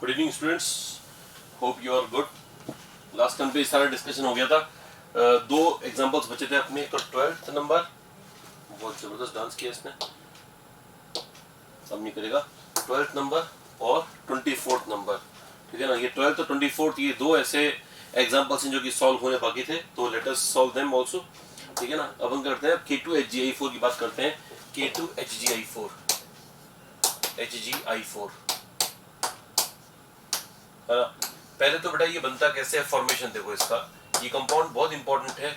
Good evening students, hope you are good. Last time पे सारा discussion हो गया था। दो एग्जांपल्स बचे थे अपने, तो 12th नंबर, बहुत जबरदस्त डांस किया इसने, सब नहीं करेगा। 12th नंबर और 24th नंबर, ठीक है ना। ये 12th और 24th, ये दो ऐसे एग्जांपल्स हैं जो कि सॉल्व होने बाकी थे, तो let us solve them also, ठीक है ना। अब हम करते हैं K2HgI4 की बात करते हैं। K2HgI4 है ना। पहले तो बेटा ये बनता कैसे है, फॉर्मेशन देखो इसका। ये कंपाउंड बहुत इंपॉर्टेंट है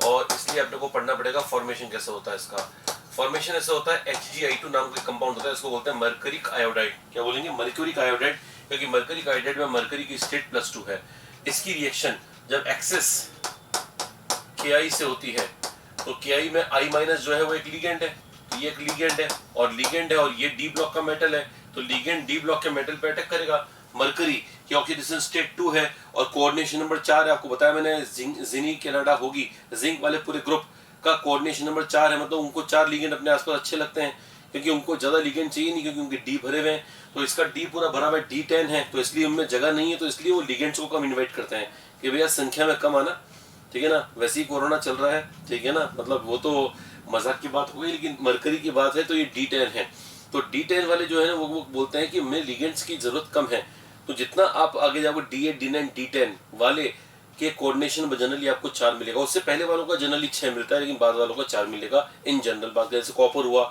और इसलिए आप लोग को पढ़ना पड़ेगा फॉर्मेशन कैसे होता है इसका। फॉर्मेशन ऐसा होता है, Hgi2 नाम का कंपाउंड होता है, इसको बोलते हैं मरकरिक आयोडाइड। क्या बोलेंगे? मरक्यूरिक आयोडाइड, क्योंकि मरकरिक आयोडाइड में मरकरी की स्टेट +2 है। इसकी रिएक्शन जब एक्सेस Ki से होती है तो Ki में I- जो है वो एक लिगेंड है, तो ये एक लिगेंड है और ये डी ब्लॉक का मेटल है, तो लिगेंड डी ब्लॉक के मेटल पे अटैक करेगा। मरकरी की ऑक्सीडेशन स्टेट 2 है और कोऑर्डिनेशन नंबर 4 है। आपको बताया मैंने, जिनी कनाडा होगी, जिंक वाले पूरे ग्रुप का कोऑर्डिनेशन नंबर 4 है, मतलब उनको 4 लिगेंड अपने आसपास अच्छे लगते हैं, क्योंकि उनको ज्यादा लिगेंड चाहिए नहीं, क्योंकि उनके डी भरे हुए हैं। तो इसका डी पूरा भरा हुआ D10 है, तो इसलिए उनमें जगह नहीं है, तो इसलिए वो लिगेंड्स को कम इन्वाइट करते हैं कि भैया संख्या में कम आना, ठीक है ना। वैसे ही कोरोना चल रहा है, ठीक है ना, मतलब वो तो मजाक की बात हो गई, लेकिन मरकरी की बात है तो ये D10 है। तो D10 वाले जो है ना वो बोलते हैं कि हमें लिगेंड्स की जरूरत कम है, तो जितना आप आगे जाओगे D8, D9, D10 वाले के कोऑर्डिनेशन जनरली आपको 4 मिलेगा। उससे पहले वालों का जनरली 6 मिलता है, लेकिन बाद वालों का 4 मिलेगा इन जनरल। बात जैसे कॉपर हुआ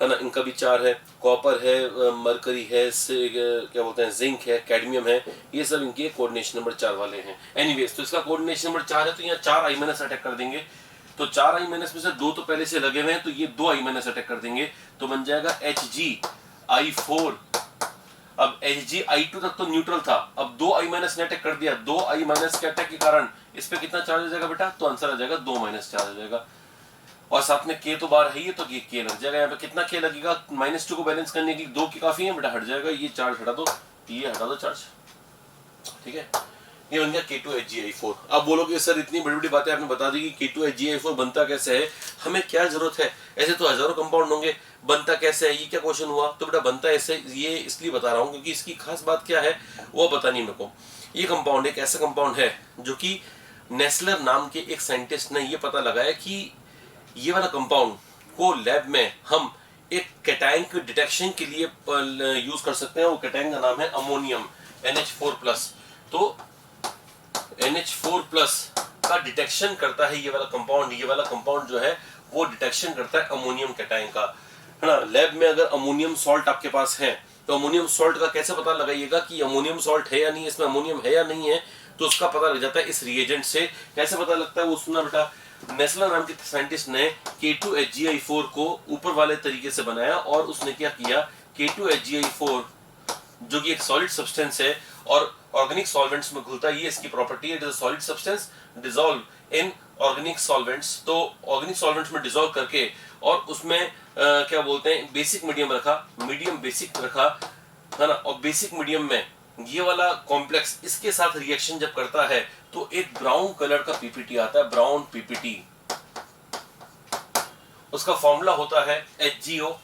है ना, इनका भी 4 है। कॉपर है, मरकरी है, क्या बोलते हैं, जिंक है, कैडमियम है, ये सब इनके कोऑर्डिनेशन नंबर 4 वाले हैं। एनीवेज, तो इसका कोऑर्डिनेशन नंबर 4 है, तो यहाँ 4 I- अटैक कर देंगे। तो 4 I- में से 2 तो पहले से लगे हुए हैं, तो ये 2 I- अटैक कर देंगे, तो बन जाएगा Hgi4। अब Hgi2 तक तो न्यूट्रल था, अब 2 I- ने अटैक कर दिया। 2 I- के अटैक के कारण इस पे कितना चार्ज हो जाएगा बेटा? तो आंसर आ जाएगा 2- चार्ज हो जाएगा। और साथ में K तो बाहर है ही, तो ये K लग जाएगा। यहाँ पे कितना K लगेगा? -2 को बैलेंस करने के लिए 2 K काफी है बेटा, हट जाएगा। ये चार्ज हटा दो, ये हटा दो चार्ज, ठीक है। ये बन गया K2HgI4। अब बोलोगे सर इतनी बड़ी बड़ी बातें आपने बता दी कि K2HgI4 बनता कैसे है, हमें क्या जरूरत है, ऐसे तो हजारों कंपाउंड होंगे, बनता कैसे है, ये क्या क्वेश्चन हुआ? तो बेटा बनता ऐसे, ये इसलिए बता रहा हूँ क्योंकि इसकी खास बात क्या है वो बतानी मेरे को। ये कंपाउंड एक ऐसा कंपाउंड है जो कि नेस्लर नाम के एक साइंटिस्ट ने ये पता लगाया कि ये वाला कंपाउंड को लैब में हम एक कैटायन के डिटेक्शन के लिए यूज कर सकते हैं। वो कैटायन का नाम है अमोनियम, NH4+। तो NH4+ का डिटेक्शन करता है ये वाला कंपाउंड। ये वाला कंपाउंड जो है वो डिटेक्शन करता है अमोनियम कैटायन का, है ना। लैब में अगर अमोनियम सॉल्ट आपके पास है, तो अमोनियम सॉल्ट का कैसे पता लगाइएगा कि अमोनियम सॉल्ट है या नहीं, इसमें अमोनियम है या नहीं है, तो उसका पता लग जाता है इस रिएजेंट से। कैसे पता लगता है वो सुनना बेटा। नेस्लर नाम के साइंटिस्ट ने K2HgI4 को ऊपर वाले तरीके से बनाया और उसने क्या किया, K2HgI4 जो कि एक सॉलिड सब्सटेंस है और ऑर्गेनिक सॉल्वेंट्स में घुलता है, ये इसकी प्रॉपर्टी है। It is a solid substance dissolve in organic solvents. तो ऑर्गेनिक सॉल्वेंट्स में डिसॉल्व करके और उसमें क्या बोलते हैं, बेसिक मीडियम रखा, मीडियम बेसिक रखा, है ना। और बेसिक मीडियम में ये वाला कॉम्प्लेक्स इसके साथ रिएक्शन जब करता है तो एक ब्राउन कलर का पीपीटी आता है, ब्राउन पीपीटी। उसका फॉर्मूला होता है HgO.Hg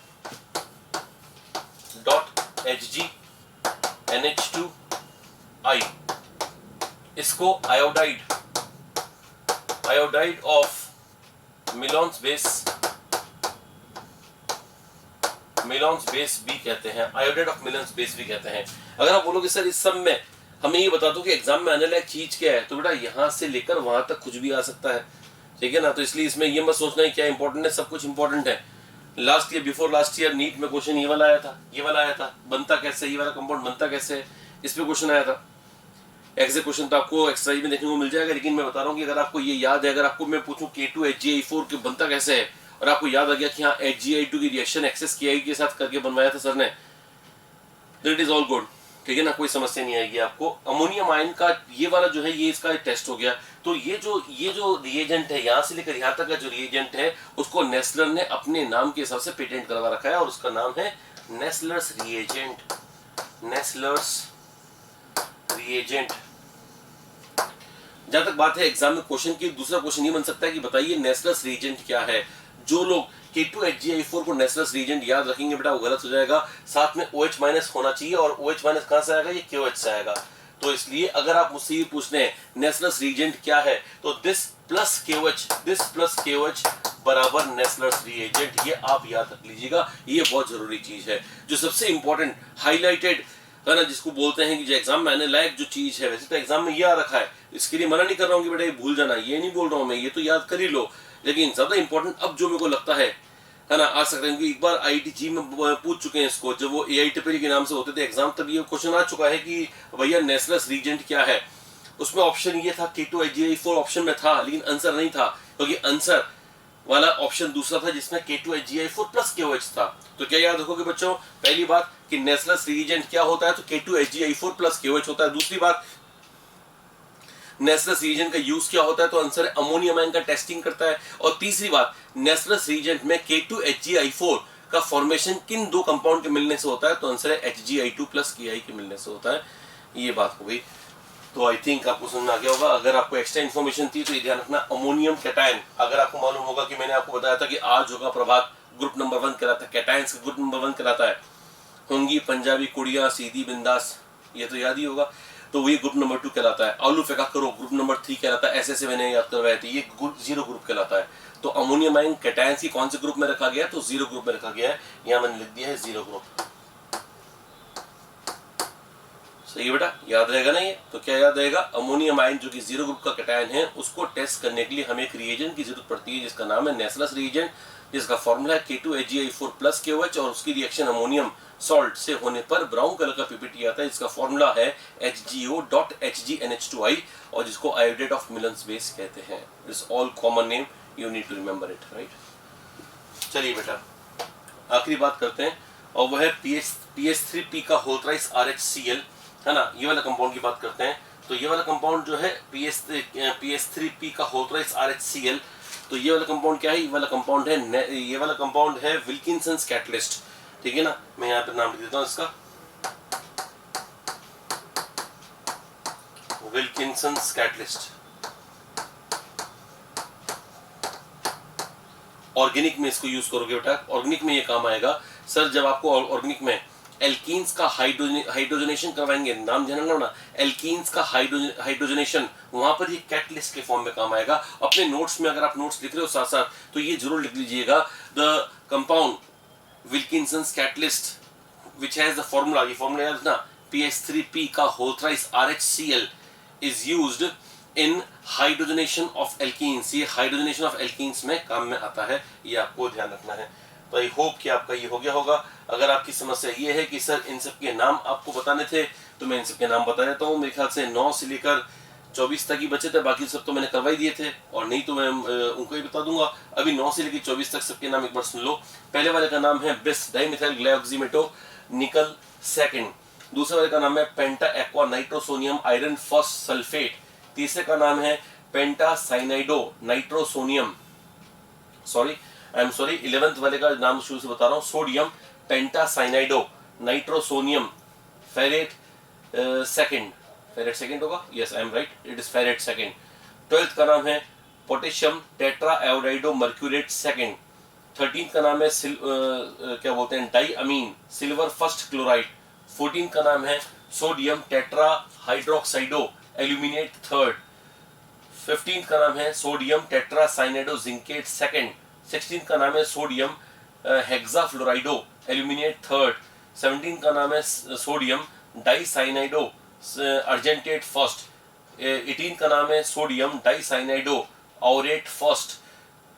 NH2I। इसको आयोडाइड ऑफ मिलोन्स बेस भी कहते हैं, आयोडाइड ऑफ मिलोन्स बेस भी कहते हैं। अगर आप बोलोगे सर इस सब में हमें ये बता दो कि एग्जाम में आने लायक चीज क्या है, तो बेटा यहां से लेकर वहां तक कुछ भी आ सकता है, ठीक है ना। तो इसलिए इसमें ये मत सोचना है क्या इंपॉर्टेंट है, सब कुछ इंपॉर्टेंट है। बिफोर लास्ट ईयर नीट में क्वेश्चन ये वाला आया था, बनता कैसे, ये वाला कंपाउंड बनता कैसे, इस पे क्वेश्चन आया था। एग्जीक्यूशन तो आपको एक्सरसाइज में देखने को मिल जाएगा, लेकिन मैं बता रहा हूँ कि अगर आपको ये याद है, अगर आपको मैं पूछूं K2HgI4 के बनता कैसे है और आपको याद आ गया कि हाँ Hgi2 की रिएक्शन एक्सेस Ki के साथ करके बनवाया था सर ने, तो इट इज ऑल गुड, ठीक है ना, कोई समस्या नहीं आएगी आपको। अमोनियम आयन का ये वाला जो है ये इसका टेस्ट हो गया। तो ये जो रिएजेंट है यहाँ से लेकर यहाँ तक का जो रिएजेंट है उसको नेस्लर ने अपने नाम के हिसाब से पेटेंट करवा रखा है और उसका नाम है नेस्लर्स रिएजेंट। जहां तक बात है एग्जाम में क्वेश्चन की, दूसरा क्वेश्चन ये बन सकता है कि बताइए नेस्लर्स रिएजेंट क्या है। जो लोग K2HgI4 को नेसलस रीजेंट याद रखेंगे बेटा वो गलत हो जाएगा, साथ में OH माइनस होना चाहिए, और OH माइनस कहां से आएगा, ये KOH से आएगा। तो इसलिए अगर आप मुझसे ये पूछते हैं नेसलस रीजेंट क्या है, तो दिस प्लस KOH बराबर नेसलस रीजेंट, ये आप याद रख लीजिएगा, ये बहुत जरूरी चीज है। जो सबसे इंपॉर्टेंट हाईलाइटेड है ना, जिसको बोलते हैं कि जो एग्जाम में आने लायक जो चीज है, वैसे तो एग्जाम में ये आ रखा है, इसके लिए मना नहीं कर रहा हूँ कि बेटा ये भूल जाना, ये नहीं बोल रहा हूँ मैं, ये तो याद कर ही लो, लेकिन ज्यादा इंपॉर्टेंट अब जो मेरे को लगता है ना, आ सकता है कि एक बार IIT में पूछ चुके हैं इसको, जब वो AIEEE के नाम से होते थे एग्जाम, तब ये क्वेश्चन आ चुका है कि भैया नेसलस रीजेंट क्या है। उसमें ऑप्शन ये था K2HgI4 ऑप्शन में था, लेकिन आंसर नहीं था, क्योंकि आंसर वाला ऑप्शन दूसरा था जिसमें K2HgI4 प्लस KOH था। तो क्या याद रखोगे बच्चों, पहली बात कि नेसलस रीजेंट क्या होता है, तो K2HgI4 प्लस KOH होता है। दूसरी बात, नेसलस रीजेंट का यूज क्या होता है, तो आंसर अमोनियम आयन का टेस्टिंग करता है। और तीसरी बात, नेसलस रीजेंट में K2HgI4 का फॉर्मेशन किन दो कंपाउंड के मिलने से होता है, तो आंसर है HgI2 प्लस Ki के मिलने से होता है। ये बात हो गई, तो आई थिंक आपको समझ में आ गया होगा। अगर आपको एक्स्ट्रा इन्फॉर्मेशन थी तो ये ध्यान रखना, अमोनियम कैटायन, अगर आपको मालूम होगा कि मैंने आपको बताया था कि आज होगा प्रभात ग्रुप नंबर 1 कहलाता है, कैटायंस का ग्रुप नंबर 1 कहलाता है, होंगी पंजाबी कुड़ियां सीधी बिंदास, ये तो याद ही होगा, तो वही ग्रुप नंबर 2 कहलाता है। आलू फेंका करो ग्रुप नंबर 3 कहलाता है, ऐसे मैंने याद करवाया था, ये जीरो ग्रुप कहलाता है। तो अमोनियम आयन कैटायंस की कौन से ग्रुप में रखा गया है, तो जीरो ग्रुप में रखा गया है, यहाँ मैंने लिख दिया है जीरो ग्रुप। सही है बेटा, याद रहेगा ना ये, तो क्या याद रहेगा, अमोनियम आयन जो कि जीरो ग्रुप का कैटायन है, उसको टेस्ट करने के लिए हमें एक रिएजेंट की जरूरत पड़ती है जिसका नाम है नेसलस रिएजेंट, जिसका फॉर्मूला है K2HgI4 प्लस KOH, और उसकी रिएक्शन अमोनियम सॉल्ट से होने पर ब्राउन कलर का पीपीटी आता है, जिसका फॉर्मूला है HgO.HgNH2i, और जिसको आयोडेट ऑफ मिलन्स बेस कहते हैं। This all common name, you need to remember it, right. चलिए बेटा आखिरी बात करते हैं, और वह है PS3P का होल थ्राइस RHCl, है ना, ये वाला कंपाउंड की बात करते हैं। तो ये वाला कंपाउंड जो है PS3P का होल थ्राइस RHCl, तो ये वाला कंपाउंड क्या है, ये वाला कंपाउंड है विल्किंसंस कैटलिस्ट, ठीक है ना। मैं यहाँ पे नाम लिख देता हूँ इसका, विल्किंसंस कैटलिस्ट। ऑर्गेनिक में इसको यूज करोगे बेटा, ऑर्गेनिक में ये काम आएगा सर, जब आपको ऑर्गेनिक में एल्कीन्स का हाइड्रोजनेशन करवाएंगे, नाम ध्यान रखना, एल्कीन्स का हाइड्रोजनेशन, वहां पर ये कैटलिस्ट के फॉर्म में काम आएगा। अपने नोट्स में अगर आप नोट्स लिख रहे हो साथ साथ, तो ये जरूर लिख लीजिएगा, the compound Wilkinson's catalyst which has the formula, ये फॉर्मूला याद रखना, PS3P का whole thrice RHCl is used in hydrogenation of alkenes, ये हाइड्रोजनेशन ऑफ एल्कीन्स में काम में आता है, ये आपको ध्यान रखना है। तो आई होप कि आपका ये हो गया होगा। अगर आपकी समस्या ये है कि सर इन सब के नाम आपको बताने थे, तो मैं इन सब के नाम बता देता हूँ। मेरे ख्याल से 9 से लेकर 24 तक ही बचे थे, बाकी सब तो मैंने करवाई दिए थे, और नहीं तो मैं उनको ही बता दूंगा। अभी 9 से लेकर 24 तक सबके नाम एक बार सुन लो। पहले वाले का नाम है बिस डाइमिथाइल ग्लाइऑक्सीमेटो निकल सेकंड, दूसरे वाले का नाम है penta aqua nitrosonium iron first sulphate, तीसरे का नाम है पेंटा साइनाइडो नाइट्रोसोनियम, सॉरी 11th वाले का नाम शुरू से बता रहा हूँ, sodium penta cyanido nitrosonium ferrate second होगा, yes I am right, it is ferrate second. 12th का नाम है potassium tetra iodido mercurate second. 13th का नाम है क्या बोलते हैं, di amine silver first chloride. 14th का नाम है sodium tetra hydroxido aluminate third. 15th का नाम है sodium tetra cyanido zincate second. 16th का नाम है सोडियम हेक्साफ्लोराइडो एल्यूमिनेट थर्ड। 17th का नाम है सोडियम डाइसाइनाइडो अर्जेंटेट फर्स्ट। 18th का नाम है सोडियम डाइसाइनाइडो ऑरेट फर्स्ट।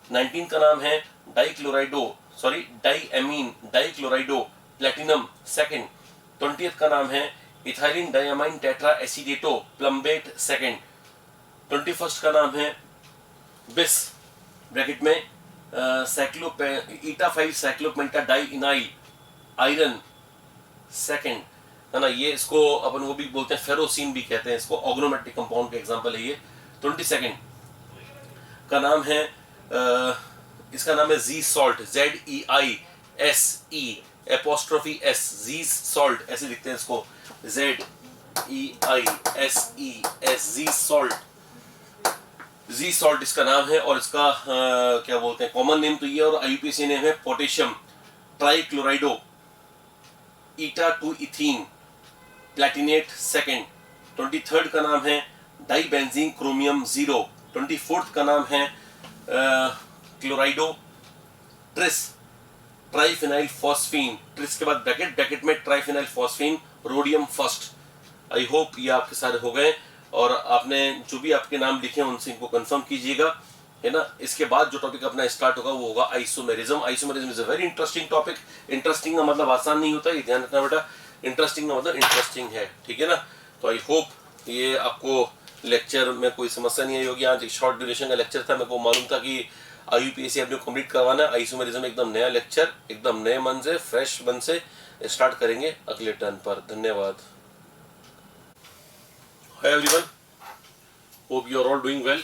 19th का नाम है डाईएमीन डाइक्लोराइडो प्लेटिनम सेकंड। 20th का नाम है ethylene diamine tetra acetato plumbate second. 21st का नाम है बिस ब्रैकेट में eta 5 cyclopenta di enyl iron second, है ना। ये इसको अपन वो भी बोलते हैं, फेरोसिन भी कहते हैं इसको, ऑर्गेनोमेट्रिक कंपाउंड का एग्जांपल है ये। 22nd का नाम है इसका नाम है जी सॉल्ट ZEISE एपोस्ट्रोफी S जी सॉल्ट ऐसे लिखते हैं इसको, ZEISES जी सॉल्ट। जी सॉल्ट इसका नाम है, और इसका क्या बोलते हैं कॉमन नेम तो ये, और IUPAC नेम है पोटेशियम ट्राइक्लोराइडो ईटा 2 इथीन प्लैटिनेट सेकेंड। 23rd का नाम है डाई बेंजीन क्रोमियम 0। 24th का नाम है क्लोराइडो ट्रिस ट्राइफिनाइल फॉस्फीन। ट्रिस के बाद ब्रैकेट, ब्रैकेट में triphenyl phosphine rhodium first. I hope ये आपके सारे हो गए, और आपने जो भी आपके नाम लिखे हैं उनसे इनको कंफर्म कीजिएगा, है ना। इसके बाद जो टॉपिक अपना स्टार्ट होगा वो होगा isomerism. Isomerism is a very interesting topic. Interesting का मतलब आसान नहीं होता, ये ध्यान रखना बेटा। इंटरेस्टिंग का मतलब इंटरेस्टिंग है, ठीक है ना। तो आई होप ये आपको लेक्चर में कोई समस्या नहीं आई होगी। आज एक शॉर्ट ड्यूरेशन का लेक्चर था, मेरे को मालूम था कि IUPAC आपने कंप्लीट करवाना है। आइसोमेरिज्म एकदम नया लेक्चर, एकदम नए मन से, फ्रेश मन से स्टार्ट करेंगे अगले टर्न पर। धन्यवाद। Hi everyone, hope you are all doing well.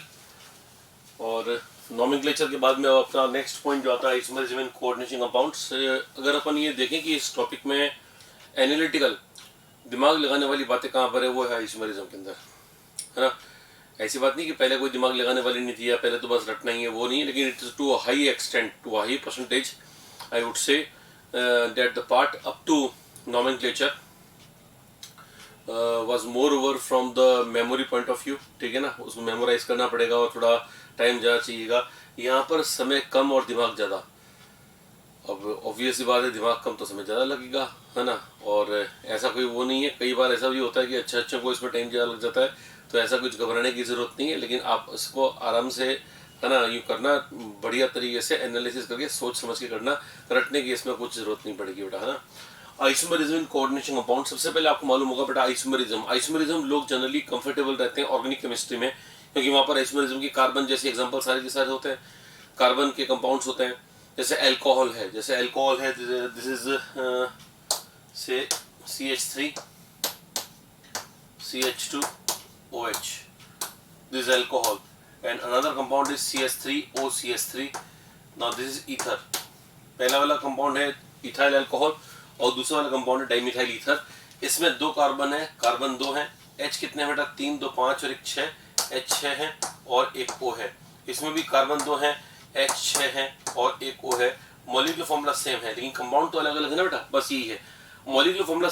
और नॉमेनक्लेचर के बाद में अपना नेक्स्ट पॉइंट जो आता है आइसोमेरिज्म इन कोऑर्डिनेशन कंपाउंड्स। अगर अपन ये देखें कि इस टॉपिक में एनालिटिकल दिमाग लगाने वाली बातें कहाँ पर है, वो है आइसोमेरिज्म के अंदर, है ना। ऐसी बात नहीं कि पहले कोई दिमाग लगाने वाली नहीं थी या पहले तो बस रटना ही है, वो नहीं है। लेकिन it is to a high extent, to a high percentage I would say that the part up to nomenclature was more over from the memory point of view, ठीक है ना। उसको मेमोराइज करना पड़ेगा और थोड़ा टाइम ज़्यादा चाहिएगा। यहाँ पर समय कम और दिमाग ज़्यादा। अब ऑब्वियस सी बात है, दिमाग कम तो समय ज़्यादा लगेगा, है ना। और ऐसा कोई वो नहीं है, कई बार ऐसा भी होता है कि अच्छा को इसमें टाइम ज़्यादा लग जाता है, तो ऐसा कुछ घबराने की ज़रूरत नहीं है। लेकिन आप इसको आराम से, है ना, यूँ करना, बढ़िया तरीके से एनालिसिस करके सोच समझ के करना। रटने की इसमें कुछ ज़रूरत नहीं पड़ेगी बेटा, है ना। आइसोमेरिज्म इन कोऑर्डिनेशन कंपाउंड, सबसे पहले आपको मालूम होगा बेटा आइसोमेरिज्म लोग जनरली कंफर्टेबल रहते हैं ऑर्गेनिक केमिस्ट्री में, क्योंकि वहाँ पर आइसोमेरिज्म की कार्बन जैसे एग्जांपल सारे के सारे होते हैं, कार्बन के कंपाउंड्स होते हैं। जैसे अल्कोहल है, दिस इज से CH3 CH2OH, this is alcohol, and another compound is CH3OCH3. now this is ether। पहला वाला कंपाउंड है इथाइल अल्कोहल और दूसरा वाला कंपाउंड है डाइमिथाइल ईथर। इसमें 2 कार्बन है, कार्बन 2 है। H कितने बेटा, 3 2 5 और 1 6, H 6 है और 1 O है। इसमें भी कार्बन 2 है, H 6 है और 1 O है। मॉलिक्यूलर फॉर्मूला सेम है, लेकिन कंपाउंड तो अलग अलग है ना बेटा, बस यही है। मॉलिक्यूलर फॉर्मूला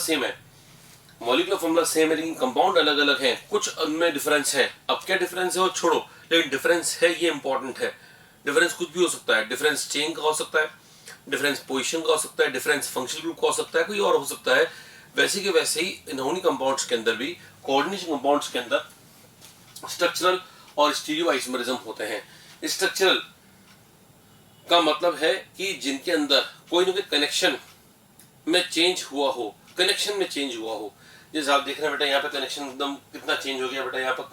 सेम है, लेकिन कंपाउंड अलग अलग है, कुछ उनमें डिफरेंस है। अब क्या डिफरेंस है वो छोड़ो, लेकिन डिफरेंस है, ये इंपॉर्टेंट है। डिफरेंस कुछ भी हो सकता है, डिफरेंस चेन का हो सकता है, डिफरेंस पोजीशन का हो सकता है, डिफरेंस फंक्शनल ग्रुप का हो सकता है, कोई और हो सकता है। वैसे के वैसे ही इनहोनी कंपाउंड्स के अंदर भी, कोऑर्डिनेशन कंपाउंड्स के अंदर स्ट्रक्चरल और स्टीरियो आइसोमेरिज्म होते हैं। स्ट्रक्चरल का मतलब है कि जिनके अंदर कोई ना कोई कनेक्शन में चेंज हुआ हो, जैसे आप देख रहे हैं बेटा, यहाँ पे कनेक्शन एकदम कितना चेंज हो गया बेटा। यहाँ पर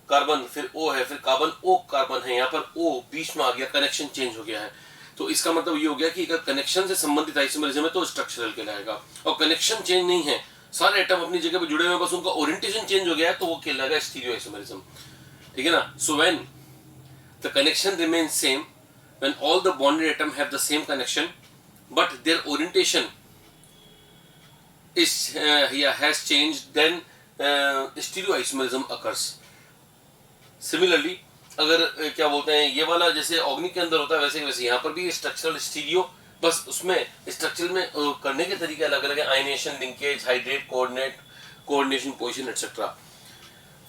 कार्बन फिर O है, फिर कार्बन O कार्बन है, यहाँ पर O बीच में आ गया, कनेक्शन चेंज हो गया है। तो इसका मतलब ये हो गया कि अगर कनेक्शन से संबंधित आइसोमेरिज्म है तो स्ट्रक्चरल कहलाएगा। और कनेक्शन चेंज नहीं है, सारे एटम अपनी जगह पे जुड़े हुए हैं, बस उनका ओरिएंटेशन चेंज हो गया है, तो वो कहलाएगा स्टीरियो आइसोमेरिज्म, ठीक है ना। So when the connection remains same, when all the bonded atom have the same connection but their orientation has changed, then stereoisomerism occurs। Similarly, अगर क्या बोलते हैं, ये वाला जैसे ऑर्गेनिक के अंदर होता है, वैसे वैसे यहाँ पर भी स्ट्रक्चरल स्टीरियो, बस उसमें स्ट्रक्चरल में करने के तरीके अलग अलग है। Ionisation, linkage, hydrate, coordination, position etcetera.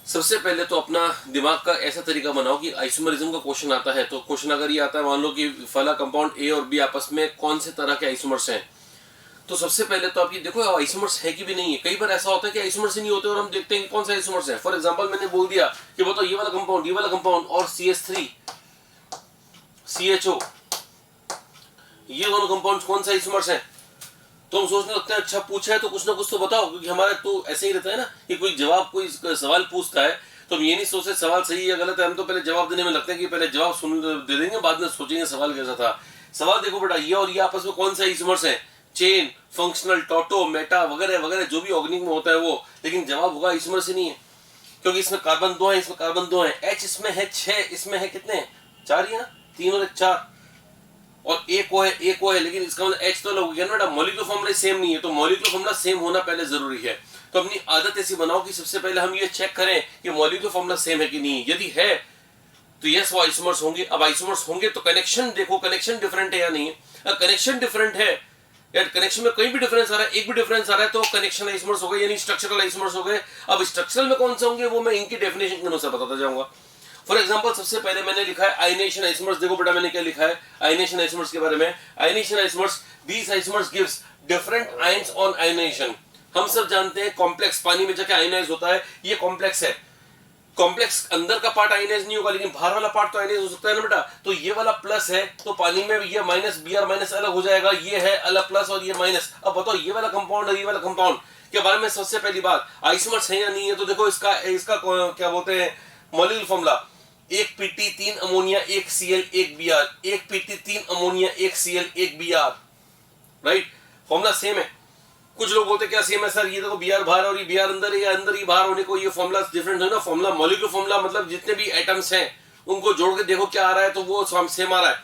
सबसे पहले तो अपना दिमाग का ऐसा तरीका बनाओ कि आइसोमेरिज्म का क्वेश्चन आता है, तो क्वेश्चन अगर ये आता है, मान लो कि फला कंपाउंड ए और बी आपस में कौन से तरह के आइसोमर्स हैं, तो सबसे पहले तो आप ये देखो आइसोमर्स है कि भी नहीं है। कई बार ऐसा होता है कि आइसोमर्स ही नहीं होते और हम देखते हैं कि कौन सा आइसोमर्स है। फॉर एग्जांपल मैंने बोल दिया कि बताओ ये वाला कंपाउंड और CH3 CHO, ये दोनों कंपाउंड्स कौन सा आइसोमर्स हैं, तो हम सोचने लगते हैं अच्छा पूछा है तो कुछ ना कुछ तो बताओ, क्योंकि हमारा तो ऐसे ही रहता है ना कि कोई सवाल पूछता है तो हम ये नहीं सोचते सवाल सही है गलत है, हम तो पहले जवाब देने में लगते हैं कि पहले जवाब सुन दे देंगे, बाद में सोचेंगे सवाल कैसा था। सवाल देखो बेटा, ये और ये आपस में कौन सा आइसोमर्स है, चेन, फंक्शनल, टोटो, मेटा वगैरह वगैरह जो भी ऑर्गेनिक में होता है वो, लेकिन जवाब होगा आइसोमर से नहीं है, क्योंकि इसमें कार्बन 2 है, इसमें कार्बन 2 है। H इसमें है 6, इसमें है कितने 4 ही है ना, 3 और 1 4, और एक ओ है, लेकिन इसका मतलब H तो अलग हो गया ना बेटा, मॉलिक्यूलर फॉर्मूला सेम नहीं है, तो मॉलिक्यूलर फॉर्मूला सेम होना पहले जरूरी है। तो अपनी आदत ऐसी बनाओ कि सबसे पहले हम ये चेक करें कि मॉलिक्यूलर फॉर्मूला सेम है कि नहीं। यदि है तो यस वो आइसोमर्स होंगे। अब आइसोमर्स होंगे तो कनेक्शन देखो, कनेक्शन डिफरेंट है या नहीं है। कनेक्शन डिफरेंट है या कनेक्शन में कहीं भी डिफरेंस आ रहा है, एक भी डिफरेंस आ रहा है, तो कनेक्शन आइसोमर्स हो गए, यानी स्ट्रक्चरल आइसोमर्स हो गए। अब स्ट्रक्चरल में कौन से होंगे वो मैं इनकी डेफिनेशन के अनुसार बताता जाऊंगा। फॉर एग्जांपल सबसे पहले मैंने लिखा है आयनेशन आइसोमर्स। देखो बेटा मैंने क्या लिखा है आयनेशन आइसोमर्स के बारे में। Ionisation isomers, these isomers gives different ions on ionisation. हम सब जानते हैं कॉम्प्लेक्स पानी में जाके आयनाइज होता है, ये कॉम्प्लेक्स है। कॉम्प्लेक्स अंदर का पार्ट आयनाइज नहीं होगा, लेकिन बाहर वाला पार्ट तो आयनाइज हो सकता है ना बेटा। तो ये वाला प्लस है तो पानी में ये माइनस, बी आर माइनस अलग हो जाएगा, ये है अलग प्लस और ये माइनस। अब बताओ ये वाला कंपाउंड और ये वाला कंपाउंड के बारे में सबसे पहली बात आइसोमर्स है या नहीं है। तो देखो इसका इसका क्या बोलते हैं molecular formula, 1 Pt 3 ammonia 1 Cl 1 Br, 1 Pt 3 ammonia 1 Cl 1 Br, right. Formula same है। कुछ लोग बोलते क्या सेम है सर, ये देखो Br बाहर और ये Br अंदर है, या अंदर ही बाहर होने को ये फॉर्मूला डिफरेंट है ना। फॉर्मूला मॉलिक्यूलर फॉर्मूला मतलब जितने भी एटम्स हैं उनको जोड़ के देखो क्या आ रहा है, तो वो सेम आ रहा है।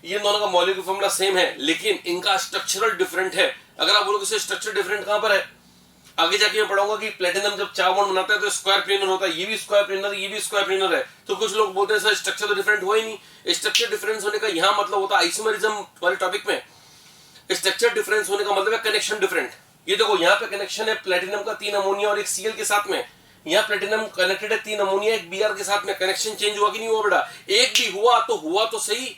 ये दोनों का मॉलिक्यूलर फॉर्मूला सेम है, लेकिन इनका स्ट्रक्चरल डिफरेंट है। अगर आप बोलोगे स्ट्रक्चर डिफरेंट कहां पर है, आगे जाके मैं पढ़ाऊंगा कि प्लेटिनम जब 4 बॉन्ड बनाता है तो स्क्वायर प्लेनर होता है, ये भी स्क्वायर प्लेनर, ये भी स्क्वायर प्लेनर है। तो कुछ लोग बोलते हैं सर स्ट्रक्चर तो डिफरेंट हुआ ही नहीं। स्ट्रक्चर डिफरेंस होने का यहाँ मतलब होता है आइसोमरिज्म वाले टॉपिक में स्ट्रक्चर डिफरेंस होने का मतलब है कनेक्शन डिफरेंट। ये देखो यहाँ पे कनेक्शन है प्लेटिनम का 3 अमोनिया और 1 Cl के साथ में, यहाँ प्लेटिनम कनेक्टेड है 3 अमोनिया 1 Br के साथ में। कनेक्शन चेंज हुआ कि नहीं हुआ बेटा, एक भी हुआ तो सही,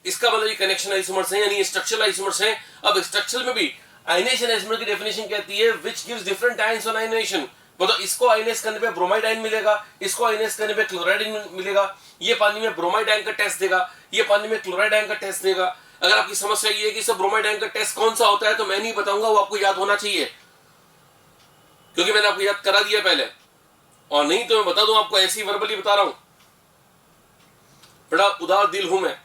इसका मतलब ये कनेक्शन आइसोमर्स है यानी स्ट्रक्चरल आइसोमर्स है। अब स्ट्रक्चरल में भी आयनेशन आइसोमर की डेफिनेशन कहती है which gives different ions on ionisation. मतलब इसको आयनाइज करने पे ब्रोमाइड आयन मिलेगा, इसको आयनाइज करने पे क्लोराइड आयन मिलेगा। ये पानी में ब्रोमाइड आयन का टेस्ट देगा, ये पानी में क्लोराइड आयन का टेस्ट देगा। अगर आपकी समस्या ये है कि सब ब्रोमाइड आयन का टेस्ट कौन सा होता है, तो मैं नहीं बताऊंगा, वो आपको याद होना चाहिए क्योंकि मैंने आपको याद करा दिया पहले, और नहीं तो मैं बता दूं आपको, ऐसे ही वर्बली बता रहा हूं। बड़ा उदार दिल हूं मैं,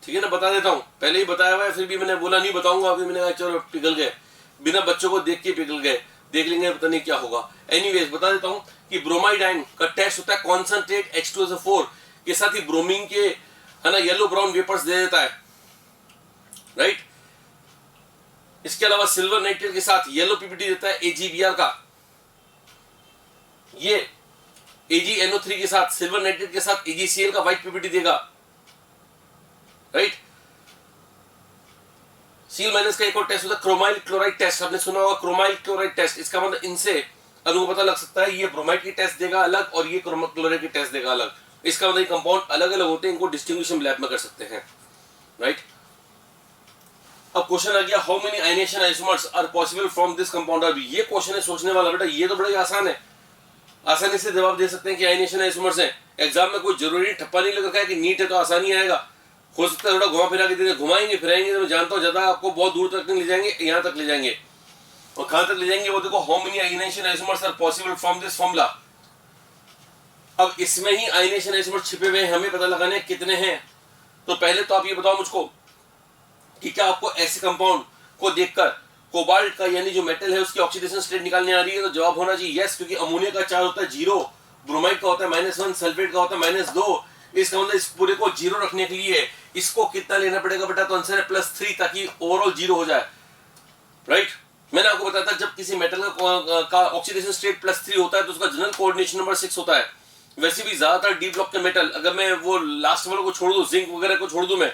ठीक है ना, बता देता हूं। पहले ही बताया हुआ है, फिर भी मैंने बोला नहीं बताऊंगा, अभी मैंने कहा चलो पिघल गए, बिना बच्चों को देख के पिघल गए, देख लेंगे पता नहीं क्या होगा। एनीवेज बता देता हूं कि ब्रोमाइड आयन का टेस्ट होता है कॉन्सेंट्रेट H2SO4 के साथ ही ब्रोमीन के है ना येलो ब्राउन वेपर्स दे देता है, राइट। इसके अलावा सिल्वर नाइट्रेट के साथ येलो पीपीटी देता है AgBr का। ये AgNO3 के साथ सिल्वर नाइट्रेट के साथ AgCl का व्हाइट पीपीटी देगा, राइट। Cl माइनस का एक और टेस्ट होता है क्रोमाइल क्लोराइड टेस्ट, आपने सुना होगा क्रोमाइल क्लोराइड टेस्ट। इसका मतलब इनसे आपको पता लग सकता है ये ब्रोमाइड की टेस्ट देगा अलग और ये क्लोराइड की टेस्ट देगा अलग। इसका मतलब कंपाउंड अलग अलग होते हैं, इनको डिस्टिंग्विश लैब में कर सकते हैं, राइट। अब क्वेश्चन आ गया how many ionisation isomers are possible from this compound R. ये क्वेश्चन है सोचने वाला बेटा, ये तो बड़ा ही आसान है, आसानी से जवाब दे सकते हैं कि आयनेशन आइसोमर्स है। एग्जाम में कोई जरूरी ठप्पा नहीं लग रखा है कि नीट है तो आसानी आएगा। हो सकता है थोड़ा घुमा फिरा के दे, घुमाएंगे फिराएंगे तो मैं जानता हूँ ज्यादा आपको बहुत दूर तक नहीं ले जाएंगे, यहाँ तक ले जाएंगे। और कहां तक ले जाएंगे वो देखो, how many ionisation isomers are possible from this formula. अब इसमें ही आयनेशन आइसोमर्स छिपे हुए हैं, हमें पता लगाने कितने हैं। तो पहले तो आप ये बताओ मुझको कि क्या आपको ऐसे कंपाउंड को देखकर कोबाल्ट का यानी जो मेटल है उसकी ऑक्सीडेशन स्टेट निकालने आ रही है, तो जवाब होना चाहिए यस, क्योंकि अमोनिया का चार्ज होता है 0, ब्रोमाइड का होता है -1, सल्फेट का होता है -2। इसका मतलब इस पूरे को 0 रखने के लिए इसको कितना लेना पड़ेगा बेटा, तो आंसर है +3 ताकि ओवरऑल 0 हो जाए, राइट। मैंने आपको बताया था जब किसी मेटल का ऑक्सीडेशन स्टेट +3 होता है तो उसका जनरल कोऑर्डिनेशन नंबर 6 होता है। वैसे भी ज्यादातर डी ब्लॉक के मेटल, अगर मैं वो लास्ट वाले को छोड़ दूं, जिंक वगैरह को छोड़ दूं, मैं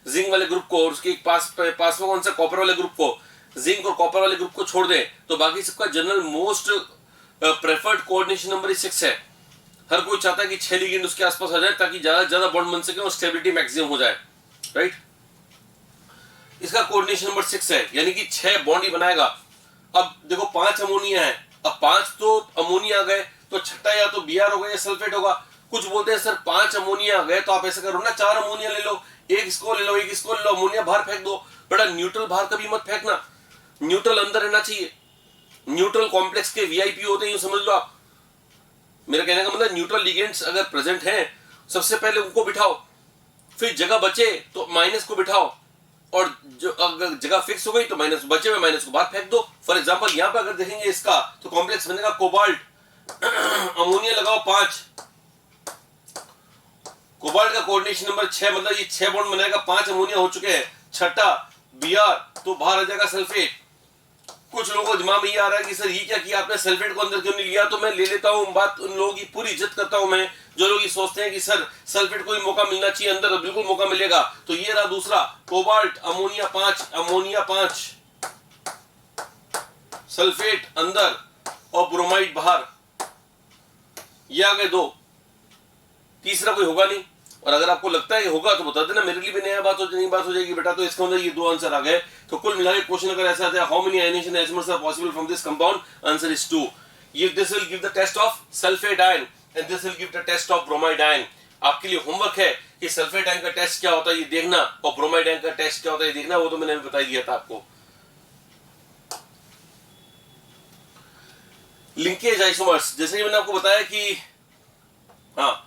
जिंक वाले ग्रुप को और उसके पास में कौन सा कॉपर वाले ग्रुप को, जिंक और कॉपर वाले ग्रुप को छोड़ दें तो बाकी सबका general most preferred coordination number 6 है। हर कोई चाहता है कि 6 लिगेंड उसके आसपास आ जाए ताकि ज्यादा से ज्यादा बॉन्ड बन सके और स्टेबिलिटी मैक्सिमम हो जाए, राइट। इसका कोऑर्डिनेशन नंबर 6 है, यानी कि 6 बॉन्ड ही बनाएगा। अब देखो 5 अमोनिया है, अब 5 तो अमोनिया आ गए तो छठा या तो Br होगा या सल्फेट होगा। कुछ बोलते हैं सर 5 अमोनिया आ गए तो आप ऐसा करो ना 4 अमोनिया ले लो, एक इसको ले लो, एक इसको ले लो, अमोनिया बाहर फेंक दो। बेटा न्यूट्रल बाहर कभी मत फेंकना, न्यूट्रल अंदर रहना चाहिए। न्यूट्रल कॉम्प्लेक्स के वीआईपी होते हैं, यूं समझ लो आप। मेरा कहने का मतलब न्यूट्रल लिगेंड्स अगर प्रेजेंट हैं सबसे पहले उनको बिठाओ, फिर जगह बचे तो माइनस को बिठाओ, और जो अगर जगह फिक्स हो गई तो माइनस बचे हुए माइनस को बाहर फेंक दो। फॉर एग्जांपल यहां पर अगर देखेंगे इसका तो कॉम्प्लेक्स बनेगा कोबाल्ट, अमोनिया लगाओ 5, कोबाल्ट का कोऑर्डिनेशन नंबर 6, मतलब ये 6 बॉन्ड बनाएगा, 5 अमोनिया हो चुके हैं, छठा Br तो बाहर आ जाएगा सल्फेट, कुछ लोगों को दिमाग में ये आ रहा है कि सर ये क्या किया आपने, सल्फेट को अंदर क्यों नहीं लिया, तो मैं ले लेता हूँ बात, उन लोगों की पूरी इज्जत करता हूं मैं जो लोग ये सोचते हैं कि सर सल्फेट को भी मौका मिलना चाहिए अंदर, तो बिल्कुल मौका मिलेगा। तो ये रहा दूसरा, कोबाल्ट अमोनिया 5 सल्फेट अंदर और ब्रोमाइड बाहर, ये आ गए 2, तीसरा कोई होगा नहीं। और अगर आपको लगता है कि होगा तो बता देना, मेरे लिए भी नया बात हो जाएगी बेटा। तो इसके अंदर ये 2 आंसर आ गए। तो कुल मिला के क्वेश्चन अगर ऐसा आता है, how many ionisation isomers are possible from this compound, answer is 2। ये this will give the test of sulphate ion and this will give the test of bromide ion. आपके लिए होमवर्क है कि सल्फेट आयन का test क्या होता है ये देखना, और ब्रोमाइड आयन का टेस्ट क्या होता है ये देखना, वो तो मैंने बता दिया था आपको। लिंकेज आइसोमर्स, जैसे कि मैंने आपको बताया कि हाँ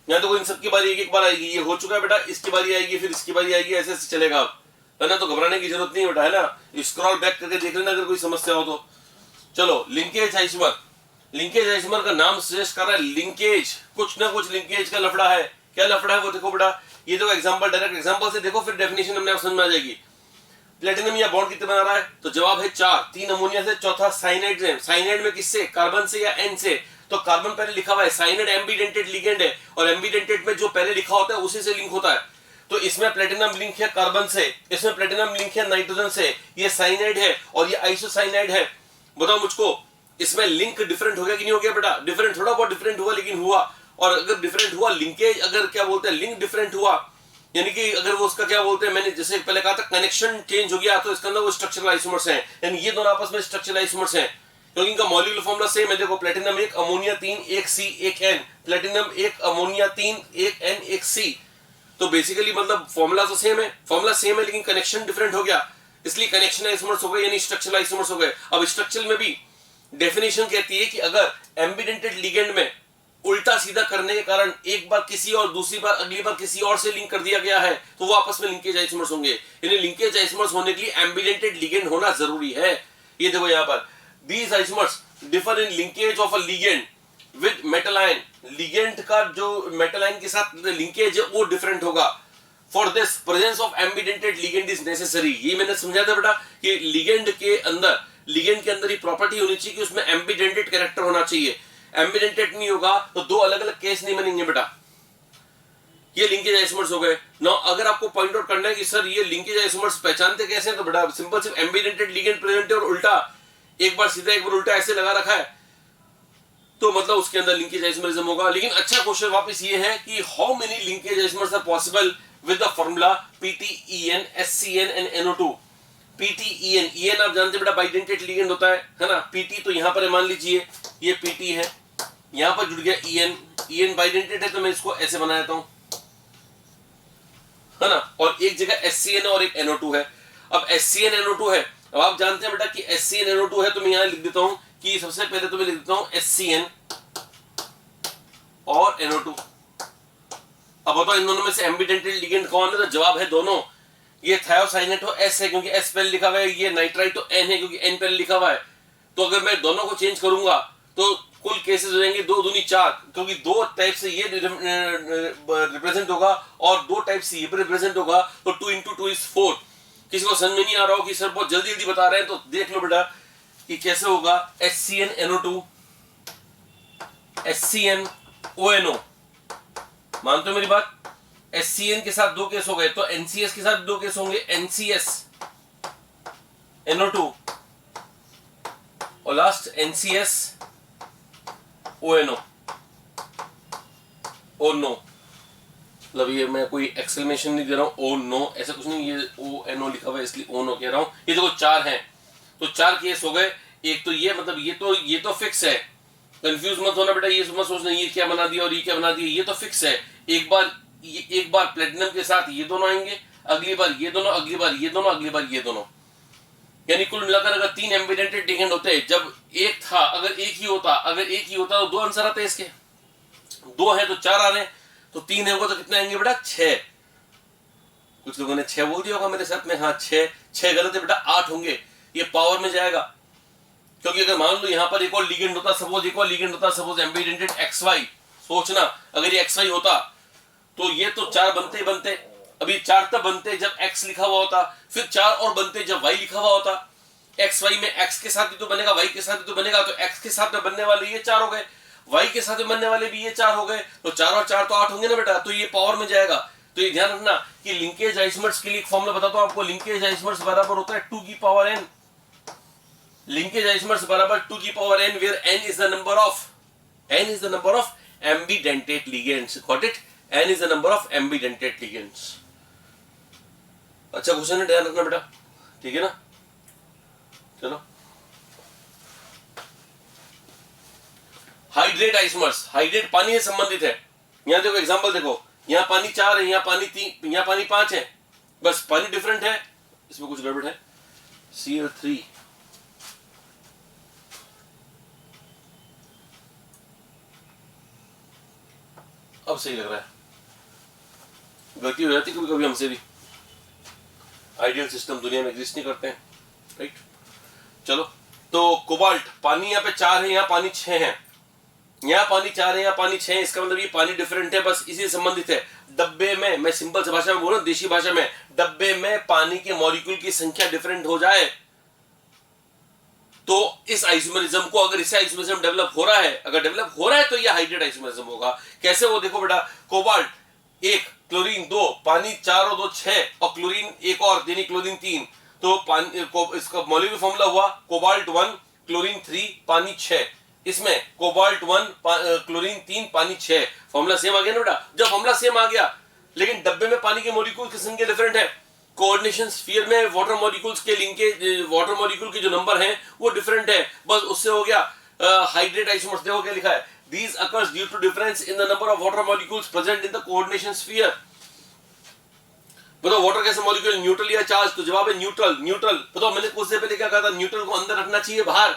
यहाँ तो इन सबकी बारी एक बार आएगी, ये हो चुका है बेटा, इसकी बारी आएगी, फिर इसकी बारी आएगी, ऐसे ऐसे चलेगा अब, है ना। तो घबराने की जरूरत नहीं बेटा, है ना। स्क्रॉल बैक करके देख लेना अगर कोई समस्या हो तो। चलो लिंकेज आइसोमर, लिंकेज आइसोमर का नाम सजेस्ट कर रहा है लिंकेज, कुछ ना कुछ लिंकेज का लफड़ा है। क्या लफड़ा है वो देखो बेटा, ये देखो एग्जाम्पल, डायरेक्ट एग्जाम्पल से देखो, फिर डेफिनेशन अपने आप समझ में आ जाएगी। प्लेटिनम या बॉन्ड कितने बना रहा है, तो जवाब है 4, 3 अमोनिया से, चौथा साइनाइड से। साइनाइड में किससे, कार्बन से या एन से, तो कार्बन पहले लिखा हुआ है, साइनाइड एम्बीडेंटेड लिगेंड है, और एम्बीडेंटेड में जो पहले लिखा होता है उसी से लिंक होता है। तो इसमें प्लेटिनम लिंक है कार्बन से, इसमें प्लेटिनम लिंक है नाइट्रोजन से, ये साइनाइड है और ये आइसोसाइनाइड है। बताओ मुझको, इसमें लिंक डिफरेंट हो गया कि नहीं हो गया बेटा, डिफरेंट, थोड़ा बहुत डिफरेंट हुआ लेकिन हुआ। और अगर डिफरेंट हुआ, लिंकेज अगर क्या बोलते हैं, लिंक डिफरेंट हुआ, यानी कि अगर वो उसका क्या बोलते हैं, मैंने जैसे पहले कहा था कनेक्शन चेंज हो गया, तो इसके अंदर वो स्ट्रक्चरल आइसोमर्स हैं, यानी ये दोनों आपस में स्ट्रक्चरल आइसोमर्स हैं, क्योंकि इनका मॉलिक्यूलर फार्मूला सेम है। देखो platinum 1 ammonia 3 1 C 1 N, platinum 1 ammonia 3 1 N 1 C। तो बेसिकली मतलब फार्मूला तो सेम है, फार्मूला सेम है लेकिन कनेक्शन डिफरेंट हो गया, इसलिए कनेक्शन आइसोमर्स हो गए, यानी स्ट्रक्चरल आइसोमर्स हो गए। अब स्ट्रक्चरल में भी डेफिनेशन कहती है कि अगर एम्बीडेंटेड लिगेंड में उल्टा सीधा करने के कारण एक बार किसी और, दूसरी बार अगली बार किसी और से लिंक कर दिया गया है, तो वो आपस में लिंकेज आइसोमर्स होंगे। यानी लिंकेज आइसोमर्स होने के लिए एम्बीडेंटेड लिगेंड होना जरूरी है। ये देखो यहाँ पर, these isomers differ in linkage of a ligand with metal ion, ligand का जो metal ion के साथ लिंकेज है वो डिफरेंट होगा। For this presence of ambidentate ligand is necessary। ये मैंने समझा था बेटा कि ligand के अंदर ही प्रॉपर्टी होनी चाहिए कि उसमें एम्बीडेंटेड कैरेक्टर होना चाहिए। एम्बीडेंटेड नहीं होगा तो 2 अलग अलग केस नहीं बनेंगे बेटा। ये लिंकेज आइसोमर्स हो गए। नाउ अगर आपको पॉइंट आउट करना है कि सर ये लिंकेज आइसोमर्स पहचानते कैसे हैं, तो बेटा सिंपल सिर्फ एम्बीडेंटेड लिगेंड प्रेजेंट है और उल्टा, एक बार सीधा एक बार उल्टा ऐसे लगा रखा है, तो मतलब उसके अंदर लिंकेज आइसोमरिज्म होगा। लेकिन अच्छा क्वेश्चन वापस ये है कि how many linkage isomers are possible with the formula PTEN SCN and NO2। PTEN आप जानते हैं बेटा बाइडेंटेड लिगेंड होता है ना। PT तो यहां पर मान लीजिए ये PT है, यहां पर जुड़ गया EN बाइडेंटेड है, तो मैं इसको ऐसे बना देता हूं, है ना। और एक जगह SCN है और एक NO2 है। अब SCN NO2 है, अब आप जानते हैं बेटा कि SCN NO2 है, तो मैं यहां लिख देता हूं कि सबसे पहले तो मैं लिख देता हूं SCN और NO2। अब बताओ इन दोनों में से एम्बीडेंटेड लिगेंड कौन है, तो जवाब है दोनों। ये थायोसाइनेट हो S है क्योंकि S पहले लिखा हुआ है, ये नाइट्राइट तो N है क्योंकि N पहले लिखा हुआ है। तो अगर मैं दोनों को चेंज करूंगा तो कुल केसेस हो जाएंगे 2 दूनी 4, क्योंकि 2 टाइप से ये रिप्रेजेंट होगा और 2 टाइप से ये रिप्रेजेंट होगा, तो 2 into 2 is 4। किसी को समझ में नहीं आ रहा हो कि सर बहुत जल्दी जल्दी बता रहे हैं, तो देख लो बेटा कि कैसे होगा। SCN NO2 SCN ONO, मानते हो मेरी बात। SCN के साथ 2 केस हो गए, तो NCS के साथ 2 केस होंगे, NCS NO2 और last NCS ONO। O NO, मतलब ये मैं कोई एक्सक्लेमेशन नहीं दे रहा हूं, ओ नो ऐसा कुछ नहीं, ये ONO लिखा हुआ है इसलिए ओ नो कह रहा हूं। ये देखो 4 हैं, तो 4 केस हो गए। एक तो ये मतलब ये तो फिक्स है, कंफ्यूज मत होना बेटा, ये मत सोचना ये क्या बना दिया और ये क्या बना दिया, ये तो फिक्स है। एक बार प्लेटिनम के साथ ये दोनों आएंगे, अगली बार ये दोनों, अगली बार ये दोनों, अगली बार ये दोनों, यानी कुल मिलाकर अगर 3 एम्बीडेंटेड लिगेंड होते हैं, जब एक था अगर एक ही होता तो 2 आंसर आते हैं इसके। 2 है तो 4 आ रहे हैं, तो 3 है तो कितने आएंगे बेटा 6। कुछ लोगों ने 6 बोल दिया होगा मेरे साथ में, हाँ 6 गलत है बेटा, 8 होंगे। ये पावर में जाएगा, क्योंकि अगर मान लो यहाँ पर एक और लिगेंड होता, सपोज एम्बीडेंटेड XY, सोचना अगर ये XY होता तो ये तो 4 बनते, अभी 4 तब बनते जब X लिखा हुआ होता, फिर 4 और बनते जब Y लिखा हुआ होता। एक्स वाई में एक्स के साथ भी तो बनेगा, वाई के साथ भी तो बनेगा, तो एक्स के साथ में बनने वाले ये 4 हो गए, वाई के साथ में बनने वाले भी ये 4 हो गए, तो 4 और 4 तो 8 होंगे ना बेटा, तो ये पावर में जाएगा। तो ये ध्यान रखना कि लिंकेज आइसोमर्स के लिए एक फॉर्मूला बताता हूं आपको, लिंकेज आइसोमर्स बराबर होता है 2 की पावर n, लिंकेज आइसोमर्स बराबर 2 की power n, where n is the number of ambidentate ligands, got it, n is the number of ambidentate ligands. अच्छा क्वेश्चन है, ध्यान रखना बेटा, ठीक है ना। चलो हाइड्रेट आइसोमर्स, हाइड्रेट पानी से संबंधित है। यहां देखो एग्जांपल देखो, यहां पानी 4 है, यहां पानी 3, यहां पानी 5 है, बस पानी डिफरेंट है, इसमें कुछ गड़बड़ है। Cl3 अब सही लग रहा है, गलती हो जाती कभी कभी हमसे भी, आइडियल सिस्टम दुनिया में एग्जिस्ट नहीं करते हैं, राइट। चलो तो कोबाल्ट, पानी यहाँ पे 4 है, यहाँ पानी 6 है, यहाँ पानी 4 है, यहाँ पानी 6 है, इसका मतलब ये पानी डिफरेंट है, बस इसी से संबंधित है। डब्बे में, मैं सिंपल से भाषा में बोल रहा हूं, देशी भाषा में, डब्बे में पानी के मॉलिक्यूल की संख्या डिफरेंट हो जाए तो इस आइसोमरिज्म को, अगर इससे आइसोमरिज्म डेवलप हो रहा है, अगर डेवलप हो रहा है तो ये हाइड्रेट आइसोमरिज्म होगा। कैसे? वो देखो बेटा, कोबाल्ट 1, क्लोरीन 2, पानी 4 और 2 6, और क्लोरीन 1 और, यानी क्लोरीन 3, तो पानी को, इसका मॉलिक्यूलर फॉर्मूला हुआ कोबाल्ट 1, क्लोरीन 3, पानी 6। इसमें कोबाल्ट 1, क्लोरीन 3, पानी 6, फॉर्मूला सेम आ गया ना बेटा। जब फॉर्मूला सेम आ गया, लेकिन डब्बे में पानी के मॉलिक्यूल की संख्या डिफरेंट है, कोऑर्डिनेशन स्फीयर में वाटर मॉलिक्यूल्स के लिंकेज, वाटर मॉलिक्यूल के जो नंबर हैं वो डिफरेंट है, बस उससे हो गया हाइड्रेट आइसोमर्स। देखो क्या लिखा है, these occurs due to difference in the number of water molecules present in the coordination sphere। बताओ वाटर कैसा मॉलिक्यूल, न्यूट्रल या चार्ज? तो जवाब है न्यूट्रल। न्यूट्रल बताओ, मैंने कुछ देर पहले क्या कहा था, न्यूट्रल को अंदर रखना चाहिए बाहर,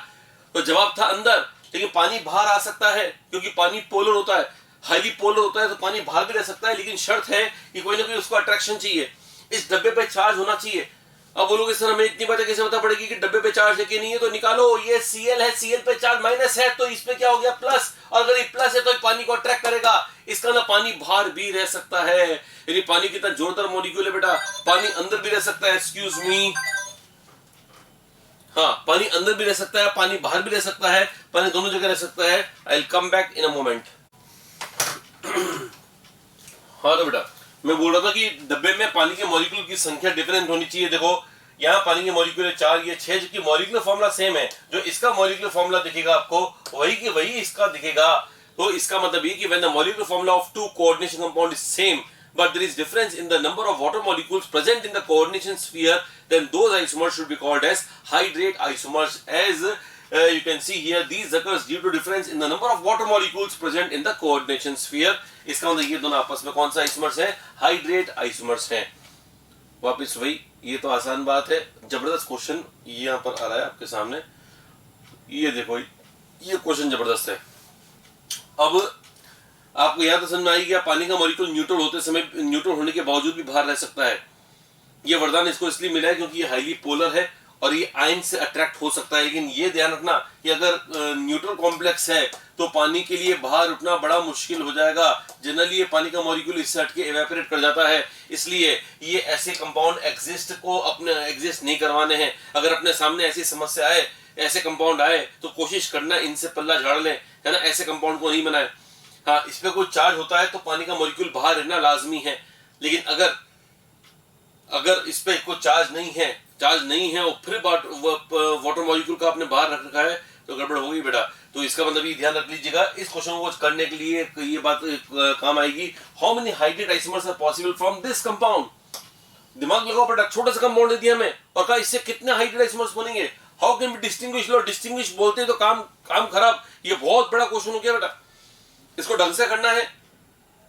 तो जवाब था अंदर, लेकिन पानी बाहर आ सकता है क्योंकि पानी पोलर होता है, हाईली पोलर होता है, तो पानी बाहर भी रह सकता है, लेकिन शर्त है कि कोई ना कोई उसको अट्रैक्शन चाहिए, इस डब्बे पे चार्ज होना चाहिए। अब बोलोगे सर हमें इतनी बातें कैसे पता पड़ेगी कि डब्बे पे चार्ज है कि नहीं है? तो निकालो, ये Cl है, Cl पे चार्ज माइनस है, तो इस पे क्या हो गया प्लस, और अगर ये प्लस है तो पानी को अट्रैक्ट करेगा, इसका ना पानी बाहर भी रह सकता है, यानी पानी कितना जोरदार मॉलिक्यूल है बेटा, पानी अंदर भी रह सकता है, एक्सक्यूज मी, हाँ पानी अंदर भी रह सकता है, पानी बाहर भी रह सकता है, पानी दोनों जगह रह सकता है। I will come back in a moment. हाँ तो बेटा मैं बोल रहा था कि डब्बे में पानी के मॉलिक्यूल की संख्या डिफरेंट होनी चाहिए। देखो यहाँ पानी के मॉलिक्यूल है 4, ये 6, जबकि मॉलिक्यूलर फॉर्मूला सेम है, जो इसका मॉलिक्यूलर फॉर्मूला दिखेगा आपको वही की वही इसका दिखेगा, तो इसका मतलब ये कि when the molecular formula of two coordination compound is same but there is difference in the number of water molecules present in the coordination sphere, then those isomers should be called as hydrate isomers। As you can see here, these occurs due to difference in the number of water molecules present in the coordination sphere। इसका मतलब ये दोनों आपस में कौन सा isomers है? Hydrate isomers हैं। वापस वही, ये तो आसान बात है, जबरदस्त क्वेश्चन यहाँ पर आ रहा है आपके सामने, ये देखो ये क्वेश्चन जबरदस्त है। अब आपको यहाँ तो समझ में आई गया, पानी का मॉलिक्यूल न्यूट्रल होते समय, न्यूट्रल होने के बावजूद भी बाहर रह सकता है। ये वरदान इसको इसलिए मिला है क्योंकि ये हाईली पोलर है और ये आयन से अट्रैक्ट हो सकता है। लेकिन ये ध्यान रखना कि अगर न्यूट्रल कॉम्प्लेक्स है तो पानी के लिए बाहर उठना बड़ा मुश्किल हो जाएगा। जनरली ये पानी का मॉलिक्यूल इससे हटके इवेपोरेट कर जाता है, इसलिए ये ऐसे कंपाउंड एग्जिस्ट नहीं करवाने हैं। अगर अपने सामने ऐसी समस्या आए, ऐसे कंपाउंड आए, तो कोशिश करना इनसे पल्ला झाड़ लें, है ना, ऐसे कंपाउंड को नहीं बनाए। हाँ, इस पे कोई चार्ज होता है तो पानी का मॉलिक्यूल बाहर रहना लाजमी है, लेकिन अगर इस पे कोई चार्ज नहीं है और फिर वाटर मॉलिक्यूल का आपने बाहर रख रखा है तो गड़बड़ होगी बेटा। तो इसका मतलब ये ध्यान रख लीजिएगा, इस क्वेश्चन को करने के लिए ये बात काम आएगी। How many hydrate isomers are possible from this compound? दिमाग लगाओ बेटा, छोटा सा कंपाउंड दे दिया हमें और कहा इससे कितने हाइड्रेट आइसोमर्स बनेंगे। How can be distinguish? Low distinguish बोलते तो काम खराब। ये बहुत बड़ा क्वेश्चन हो गया बेटा, इसको ढंग से करना है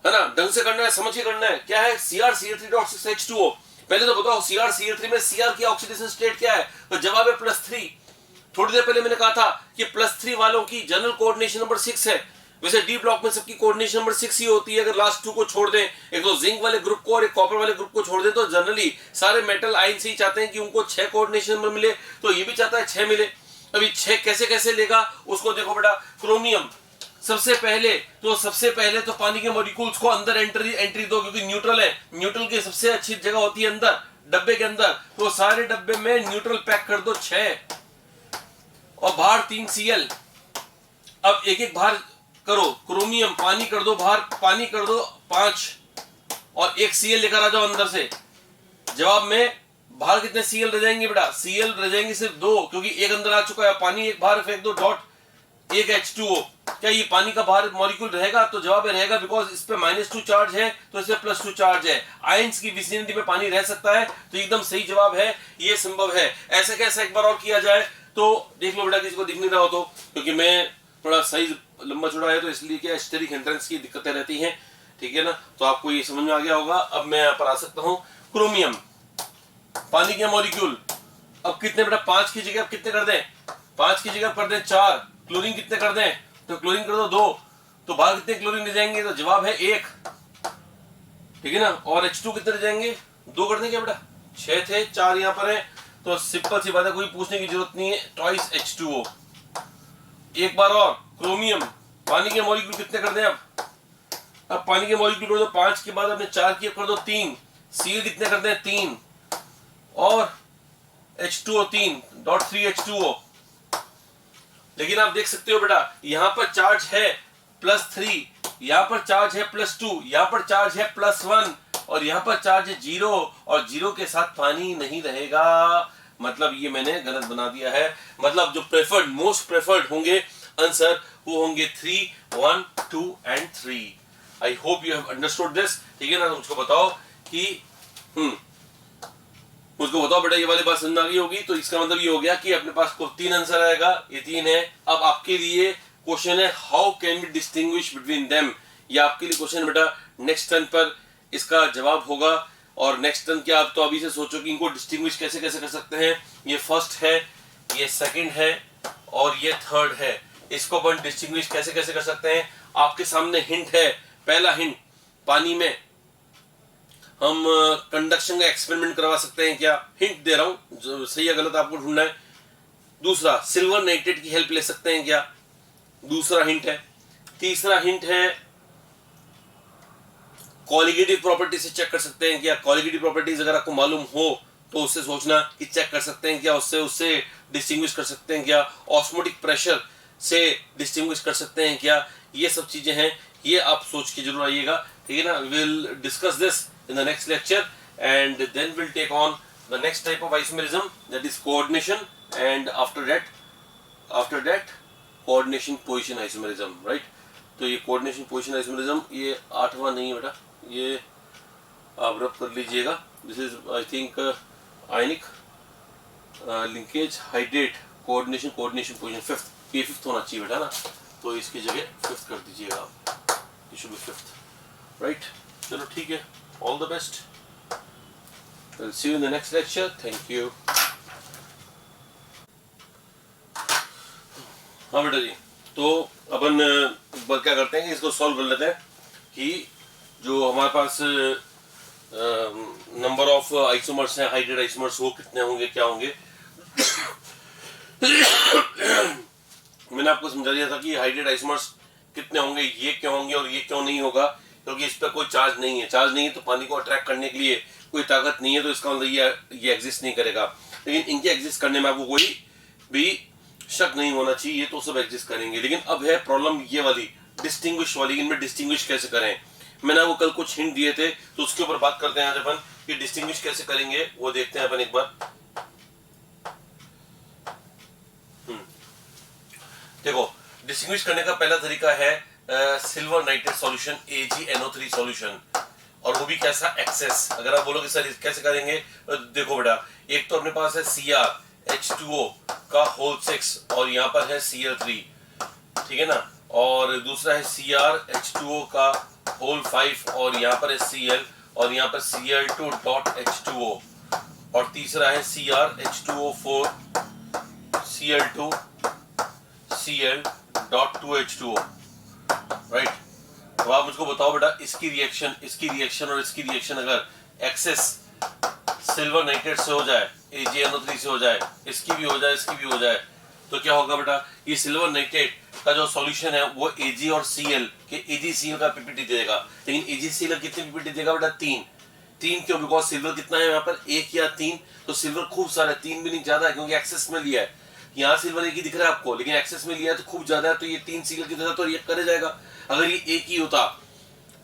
ना, ढंग से करना है, समझ के करना है। क्या है? CrCl3.6H2O। पहले तो बताओ CrCl3 में Cr की ऑक्सीडेशन स्टेट क्या है? तो जवाब है +3। थोड़ी देर पहले मैंने कहा था कि +3 वालों की जनरल कोऑर्डिनेशन नंबर 6 है। वैसे डी ब्लॉक में सबकी कोऑर्डिनेशन नंबर 6 ही होती है। अगर लास्ट 2 को छोड़ दें, एक तो जिंक वाले ग्रुप को और एक कॉपर वाले ग्रुप को छोड़ दें, तो जनरली सारे मेटल आयन से ही चाहते हैं कि उनको 6 कोऑर्डिनेशन नंबर मिले, तो ये भी चाहता है 6 मिले। अभी 6 कैसे लेगा उसको देखो बेटा। क्रोमियम सबसे पहले तो पानी के मॉलिक्यूल्स को अंदर एंट्री दो, क्योंकि न्यूट्रल है। न्यूट्रल की सबसे अच्छी जगह होती है अंदर, डब्बे के अंदर। तो सारे डब्बे में न्यूट्रल पैक कर दो 6। और बाहर 3 Cl। अब एक एक बाहर करो, क्रोमियम पानी कर दो बाहर, पानी कर दो 5 और 1 Cl लेकर आ जाओ अंदर से। जवाब में बाहर कितने Cl रह जाएंगे बेटा? Cl रह जाएंगे सिर्फ 2, क्योंकि एक अंदर आ चुका है, पानी एक बाहर फेंक दो, डॉट एक H2O। क्या ये पानी का बाहर मॉलिक्यूल रहेगा? तो जवाब में रहेगा, बिकॉज इस पे -2 चार्ज है तो इस पे +2 चार्ज है। आयंस की विसिनिटी में पानी रह सकता है, तो एकदम सही जवाब है, ये संभव है। ऐसे कैसे एक बार और किया जाए तो देख लो बेटा, किसी को दिख नहीं रहा हो तो, क्योंकि मैं थोड़ा साइज लंबा चौड़ा है तो इसलिए क्या स्टेरिक एंट्रेंस की दिक्कतें रहती हैं, ठीक है ना। तो आपको ये समझ में आ गया होगा। अब मैं यहाँ पर आ सकता हूँ, क्रोमियम पानी के मॉलिक्यूल। अब कितने बेटा? 5 की जगह अब कितने कर दें? 5 की जगह कर दें 4। क्लोरीन कितने कर दें? तो क्लोरीन कर दो 2, तो बाहर कितने क्लोरीन रह जाएंगे? तो जवाब है 1, ठीक है ना। और H2 कितने रह जाएंगे? 2 कर दें क्या बेटा? 6 थे, 4 यहाँ पर है, तो सिंपल सी बात है, कोई पूछने की जरूरत नहीं है, ट्वाइस H2O। एक बार और, क्रोमियम पानी के मॉलिक्यूल कितने कर दें? अब पानी के मॉलिक्यूल कर दो 5 के बाद आपने 4 की कर दो 3। Cl कितने कर दें? 3 और H2O 3, डॉट 3 H2O। लेकिन आप देख सकते हो बेटा, यहां पर चार्ज है +3, यहां पर चार्ज है +2, यहां पर चार्ज है +1 और यहां पर चार्ज है 0, और 0 के साथ पानी नहीं रहेगा। मतलब ये मैंने गलत बना दिया है। मतलब जो प्रेफर्ड, मोस्ट प्रेफर्ड होंगे आंसर वो होंगे 3, 1, 2 and 3। I hope you have understood this, ठीक है ना। मुझको बताओ कि मुझको बताओ बेटा, ये वाली बात समझ आ गई होगी। तो इसका मतलब ये हो गया कि अपने पास को 3 आंसर आएगा, ये 3 है। अब आपके लिए क्वेश्चन है, how can we distinguish between them. ये आपके लिए क्वेश्चन बेटा, नेक्स्ट टर्न पर इसका जवाब होगा। और नेक्स्ट टर्न क्या, आप तो अभी से सोचो कि इनको डिस्टिंग्विश कैसे कैसे कर सकते हैं। ये फर्स्ट है, ये सेकंड है और ये थर्ड है। इसको अपन डिस्टिंग्विश कैसे कैसे कर सकते हैं? आपके सामने हिंट है। पहला हिंट, पानी में हम कंडक्शन का एक्सपेरिमेंट करवा सकते हैं क्या? हिंट दे रहा हूं, जो सही है गलत आपको ढूंढना है। दूसरा, सिल्वर नाइट्रेट की हेल्प ले सकते हैं क्या? दूसरा हिंट है। तीसरा हिंट है, कॉलिगेटिव प्रॉपर्टी से चेक कर सकते हैं क्या? कॉलिगेटिव प्रॉपर्टीज अगर आपको मालूम हो तो उससे सोचना कि चेक कर सकते हैं क्या, उससे डिस्टिंग्विश कर सकते हैं क्या? ऑस्मोटिक प्रेशर से डिस्टिंग्विश कर सकते हैं क्या? ये सब चीजें हैं, ये आप सोच के जरूर आइएगा, ठीक है ना। Will discuss this in the next lecture, and then we'll take on the next type of isomerism, that is coordination, and after that coordination position isomerism, right? तो ये coordination position isomerism ये 8वां नहीं है बेटा, ये आप रब कर लीजिएगा। This is I think ionic linkage hydrate coordination position 5th, ये 5th होना चाहिए बेटा ना, तो इसकी जगह 5th कर दीजिएगा आप, ये should be 5th, right? चलो ठीक है, all the best. We'll see you in the next lecture. Thank you. हाँ बेटा जी, तो अपन एक बार क्या करते हैं कि इसको सॉल्व कर लेते हैं कि जो हमारे पास नंबर ऑफ आइसोमर्स हैं, हाइड्रेट आइसोमर्स, वो कितने होंगे, क्या होंगे। मैंने आपको समझा दिया था कि हाइड्रेट आइसोमर्स कितने होंगे, ये क्यों होंगे और ये क्यों नहीं होगा, क्योंकि इस पर कोई चार्ज नहीं है। चार्ज नहीं है तो पानी को अट्रैक्ट करने के लिए कोई ताकत नहीं है, तो इसका मतलब ये एग्जिस्ट नहीं करेगा। लेकिन इनके एग्जिस्ट करने में आपको कोई भी शक नहीं होना चाहिए, ये तो सब एग्जिस्ट करेंगे। लेकिन अब है प्रॉब्लम ये वाली, डिस्टिंग्विश वाली, इनमें डिस्टिंग्विश कैसे करें। मैंने आपको कल कुछ हिंट दिए थे, तो उसके ऊपर बात करते हैं आज अपन कि डिस्टिंग्विश कैसे करेंगे, वो देखते हैं अपन एक बार। देखो, डिस्टिंग्विश करने का पहला तरीका है silver nitrate solution, AgNO3 solution, और वो भी कैसा, एक्सेस। अगर आप बोलोगे सर कैसे करेंगे, देखो बेटा, एक तो अपने पास है CrH2O का होल 6 और यहाँ पर है Cl3, ठीक है ना, और दूसरा है CrH2O का होल 5 और यहाँ पर है Cl और यहाँ पर Cl2 डॉट H2O, और तीसरा है CrH2O4 Cl2 Cl dot 2H2O, right. तो आप मुझको बताओ बेटा, इसकी रिएक्शन और इसकी रिएक्शन अगर एक्सेस सिल्वर नाइट्रेट से हो जाए, AgNO3 से हो जाए, इसकी भी हो जाए, इसकी भी हो जाए, तो क्या होगा बेटा, ये सिल्वर नाइट्रेट का जो सॉल्यूशन है वो Ag और Cl के AgCl का पीपीटी देगा। लेकिन AgCl कितने पीपीटी देगा बेटा? 3 क्यों? बिकॉज सिल्वर कितना है यहाँ पर, 1 या 3, तो सिल्वर खूब सारा, 3 भी नहीं ज्यादा है क्योंकि एक्सेस में लिया है। यहाँ सिल्वर एक ही दिख रहा है आपको, लेकिन एक्सेस में लिया तो खूब ज्यादा है, तो ये 3 Cl की तरह तो रिएक्ट करे जाएगा। अगर ये एक ही होता,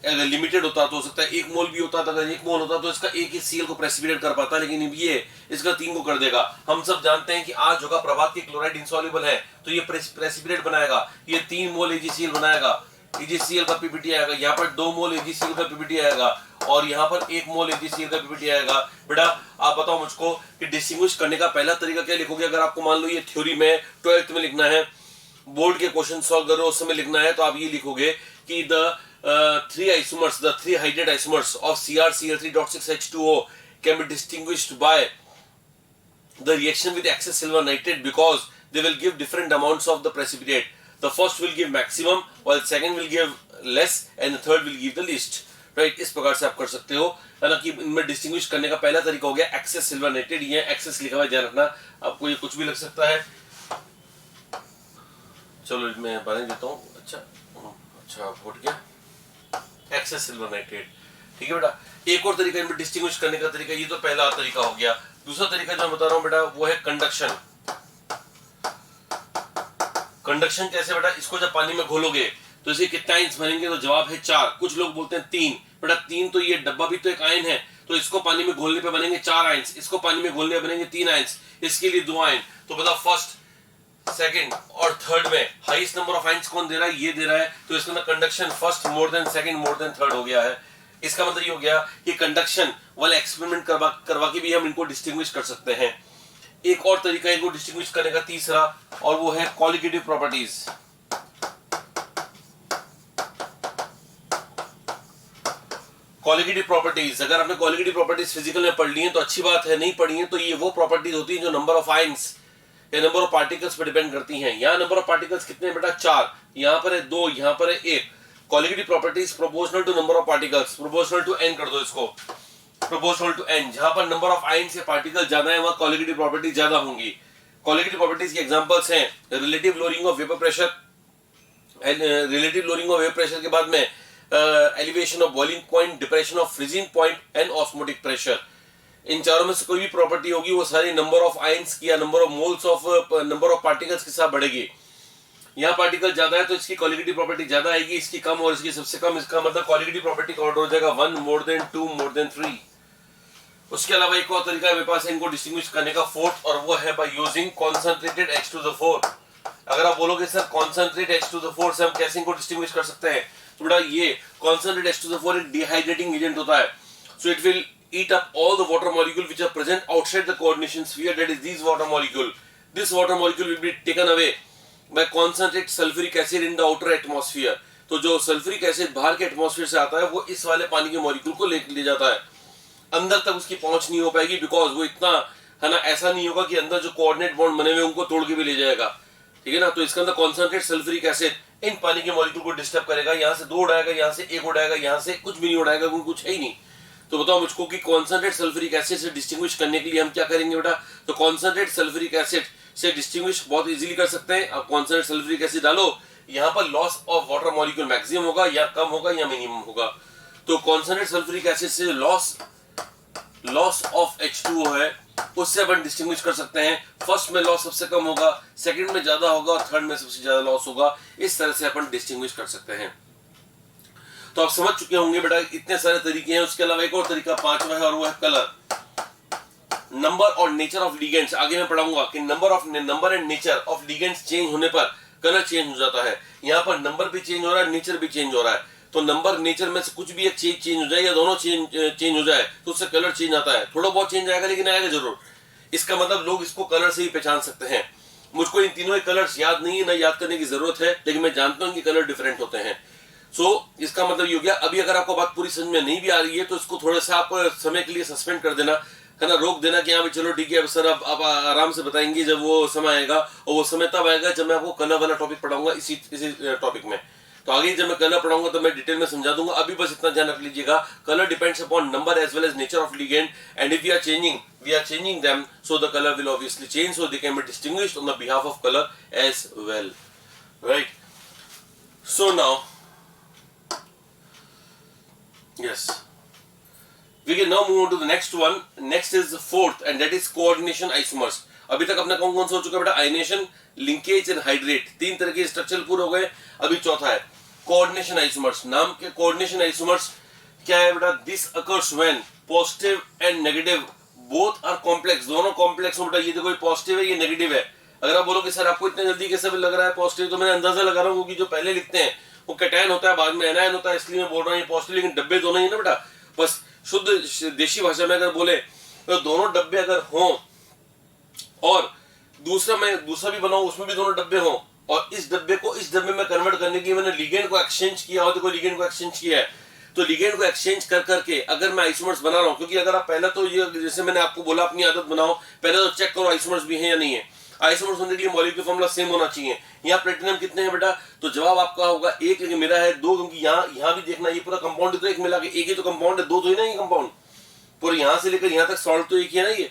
अगर लिमिटेड होता तो हो सकता है 1 मोल भी होता, तो अगर 1 मोल होता तो इसका एक ही Cl को प्रेसिपिटेट कर पाता, लेकिन ये इसका 3 को कर देगा। हम सब जानते हैं कि आज होगा प्रभात की क्लोराइड इंसॉल्युबल है, तो ये प्रेसिपिटेट बनाएगा, ये 3 मोल AgCl बनाएगा, AgCl का पीपीटी आएगा, यहाँ पर 2 मोल AgCl का पीपीटी आएगा, और यहाँ पर 1 मोल AgCl का पीपीटी आएगा। बेटा आप बताओ मुझको कि डिस्टिंग्विश करने का पहला तरीका क्या लिखोगे? अगर आपको मान लो ये थ्योरी में 12th में लिखना है, बोर्ड के क्वेश्चन सॉल्व करो उस समय लिखना है, तो आप ये लिखोगे कि the 3 hydride isomers of CrCl3.6H2O can be distinguished by the reaction with excess silver nitrate because they will give different amounts of the precipitate. The first will give maximum, while second will give less, and the third will give the least. Right? इस प्रकार से आप कर सकते हो, है ना, कि इनमें डिस्टिंग्विश करने का पहला तरीका हो गया एक्सेस सिल्वर नाइट्रेट। ये एक्सेस लिखा हुआ है, ध्यान रखना, आपको ये कुछ भी लग सकता है। चलो मैं बना देता हूँ। अच्छा फुट गया, एक्सेस सिल्वर नाइट्रेट, ठीक है बेटा। एक और तरीका इनमें डिस्टिंग्विश करने का तरीका, ये तो पहला तरीका हो गया। दूसरा तरीका जो मैं बता रहा हूँ बेटा वो है कंडक्शन। कंडक्शन कैसे बेटा? इसको जब पानी में घोलोगे तो इसे कितना आयंस बनेंगे? तो जवाब है 4। कुछ लोग बोलते हैं 3। बेटा 3 तो ये डब्बा भी तो एक आयन है, तो इसको पानी में घोलने पे बनेंगे 4 आयंस, इसको पानी में घोलने पे बनेंगे 3 आयंस, इसके लिए 2 आयन। तो बताओ फर्स्ट, सेकंड और थर्ड में हाईएस्ट नंबर ऑफ आयंस कौन दे रहा है? ये दे रहा है, तो इसके अंदर conduction first more than second more than third हो गया है। इसका मतलब ये हो गया कि कंडक्शन वाला एक्सपेरिमेंट करवा के भी हम इनको डिस्टिंग्विश कर सकते हैं। एक और तरीका इनको डिस्टिंग्विश करने का तीसरा, और वो है क्वालिटेटिव प्रॉपर्टीज। क्वालिटेटिव प्रॉपर्टीज, अगर आपने क्वालिटेटिव प्रॉपर्टीज फिजिकल में पढ़ ली है तो अच्छी बात है, नहीं पढ़ी है तो ये वो प्रॉपर्टीज होती है जो नंबर ऑफ आयंस या नंबर ऑफ पार्टिकल्स पर डिपेंड करती हैं। यहाँ नंबर ऑफ पार्टिकल्स कितने हैं बेटा? 4, यहाँ पर है 2, यहाँ पर है 1। Qualitative properties proportional to number of particles, proportional to n कर दो इसको, प्रोपोर्शनल टू n। जहां पर नंबर ऑफ आयंस या पार्टिकल ज्यादा है वहां क्वालिटेटिव प्रॉपर्टीज ज्यादा होंगी। क्वालिटेटिव प्रॉपर्टीज के एग्जांपल्स हैं relative lowering of vapour pressure, relative lowering of vapour pressure के बाद में elevation of boiling point, depression of freezing point and osmotic pressure. इन चारों में से कोई भी प्रॉपर्टी होगी वो सारी नंबर ऑफ आयंस की या number of moles of number of particles के साथ बढ़ेगी। यहाँ पार्टिकल ज्यादा है तो इसकी क्वालिटेटिव प्रॉपर्टी ज्यादा आएगी, इसकी कम और इसकी सबसे कम, इसका मतलब क्वालिटेटिव प्रॉपर्टी का ऑर्डर हो जाएगा 1 मोर देन 2 मोर देन 3। उसके अलावा एक और तरीका मेरे पास है इनको डिस्टिंग्विश करने का फोर्थ, और वो है बाय यूजिंग कॉन्सेंट्रेटेड H2O4। अगर आप बोलोगे सर कॉन्सेंट्रेट H2O4 से हम कैसे इनको डिस्टिंग्विश कर सकते हैं, तो बेटा ये कॉन्सेंट्रेट H2O4 एक डिहाइड्रेटिंग एजेंट होता है, so it will eat up all the water molecule which are present outside the coordination sphere, that is these water molecule. This water molecule will be taken away by concentrated sulfuric acid in the outer atmosphere. तो जो sulphuric acid बाहर के atmosphere से आता है वो इस वाले पानी के मॉलिक्यूल को ले जाता है, अंदर तक उसकी पहुंच नहीं हो पाएगी, बिकॉज वो इतना है ना, ऐसा नहीं होगा कि अंदर जो कोऑर्डिनेट बॉन्ड बने हुए उनको तोड़ के भी ले जाएगा, ठीक है ना। तो इसके अंदर कॉन्सेंट्रेट सल्फ्यूरिक एसिड इन पानी के मॉलिक्यूल को डिस्टर्ब करेगा, यहाँ से 2 उड़ाएगा, यहाँ से 1 उड़ाएगा, यहाँ से कुछ भी नहीं उड़ाएगा क्योंकि कुछ है ही नहीं। तो बताओ मुझको कि कॉन्सेंट्रेट सल्फ्यूरिक एसिड से डिस्टिंग्विश करने के लिए हम क्या करेंगे बेटा? तो कॉन्सेंट्रेट सल्फ्यूरिक एसिड से डिस्टिंग्विश बहुत इजीली कर सकते हैं। आप कॉन्सेंट्रेट सल्फ्यूरिक एसिड डालो, यहाँ पर loss of water molecule maximum होगा या कम होगा या मिनिमम होगा। तो कॉन्सेंट्रेट सल्फ्यूरिक एसिड से लॉस ऑफ H2O है उससे अपन डिस्टिंग्विश कर सकते हैं। फर्स्ट में लॉस सबसे कम होगा, सेकंड में ज्यादा होगा और थर्ड में सबसे ज्यादा लॉस होगा। इस तरह से अपन डिस्टिंग्विश कर सकते हैं। तो आप समझ चुके होंगे बेटा इतने सारे तरीके हैं। उसके अलावा एक और तरीका 5वां है और वो है कलर, नंबर और नेचर ऑफ लिगेंड्स। आगे मैं पढ़ाऊंगा कि number and nature of ligands change होने पर कलर चेंज हो जाता है। यहाँ पर नंबर भी चेंज हो रहा है, नेचर भी चेंज हो रहा है। तो नंबर नेचर में से कुछ भी एक चेंज हो जाए या दोनों चेंज हो जाए तो उससे कलर चेंज आता है। थोड़ा बहुत चेंज आएगा लेकिन आएगा जरूर। इसका मतलब लोग इसको कलर से ही पहचान सकते हैं। मुझको इन तीनों कलर्स याद नहीं है, ना याद करने की जरूरत है, लेकिन मैं जानता हूँ कि कलर डिफरेंट होते हैं। इसका मतलब ये हो गया। अभी अगर आपको बात पूरी समझ में नहीं भी आ रही है तो इसको थोड़ा सा आप समय के लिए सस्पेंड कर देना, है ना, रोक देना कि हाँ भाई चलो ठीक है सर आप आराम से बताएंगे जब वो समय आएगा। और वो समय तब आएगा जब मैं आपको कलर वाला टॉपिक पढ़ाऊंगा इसी टॉपिक में। तो आगे जब मैं कलर पढ़ाऊंगा तो मैं डिटेल में समझा दूंगा। अभी बस इतना ध्यान रख लीजिएगा, colour depends upon number as well as nature of ligand, and if we are changing them, so the color will obviously change, so they can be distinguished on the behalf of color as well, right? So now, yes, we can now move on to the next one. Next is the fourth, and that is coordination isomers. अभी तक अपना कौन कौन सा हो चुका है बेटा, आयनेशन, लिंकेज एंड हाइड्रेट, 3 तरह के स्ट्रक्चर पूरे हो गए। अभी चौथा है कोऑर्डिनेशन आइसोमर्स। नाम के कोऑर्डिनेशन आइसोमर्स क्या है बेटा, this occurs when positive and negative both are complex, दोनों कॉम्प्लेक्स हो बेटा। ये देखो पॉजिटिव है, ये नेगेटिव है। अगर आप बोलो कि सर आपको इतने जल्दी कैसे लग रहा है पॉजिटिव, तो मैं अंदाजा लगा रहा हूँ क्योंकि जो पहले लिखते हैं वो कैटायन होता है, बाद में एनायन होता है, इसलिए मैं बोल रहा हूँ ये पॉजिटिव, लेकिन डब्बे दोनों ही ना बेटा। बस शुद्ध देशी भाषा में अगर बोले तो दोनों डब्बे अगर हों और दूसरा भी बनाऊं उसमें भी दोनों डब्बे हों और इस डब्बे को इस डब्बे में कन्वर्ट करने की मैंने लिगेंड को एक्सचेंज किया हो, देखो लिगेंड को एक्सचेंज किया है, तो लिगेंड को एक्सचेंज कर करके अगर मैं आइसोमर्स बना रहा हूं, क्योंकि अगर आप पहले तो ये जैसे मैंने आपको बोला अपनी आदत बनाओ, पहले तो चेक करो आइसोमर्स भी हैं या नहीं है। आइसोमर्स होने के लिए मॉलिक्यूलर फॉर्मूला सेम होना चाहिए। यहाँ प्लेटिनम कितने हैं बेटा, तो जवाब आपका होगा 1, लेकिन मेरा है 2, क्योंकि यहाँ भी देखना ये पूरा कंपाउंड तो एक मिला के एक ही तो कंपाउंड है, 2 तो ही ना ये कंपाउंड, पूरे यहाँ से लेकर यहाँ तक सॉल्ट तो एक ही है ना ये।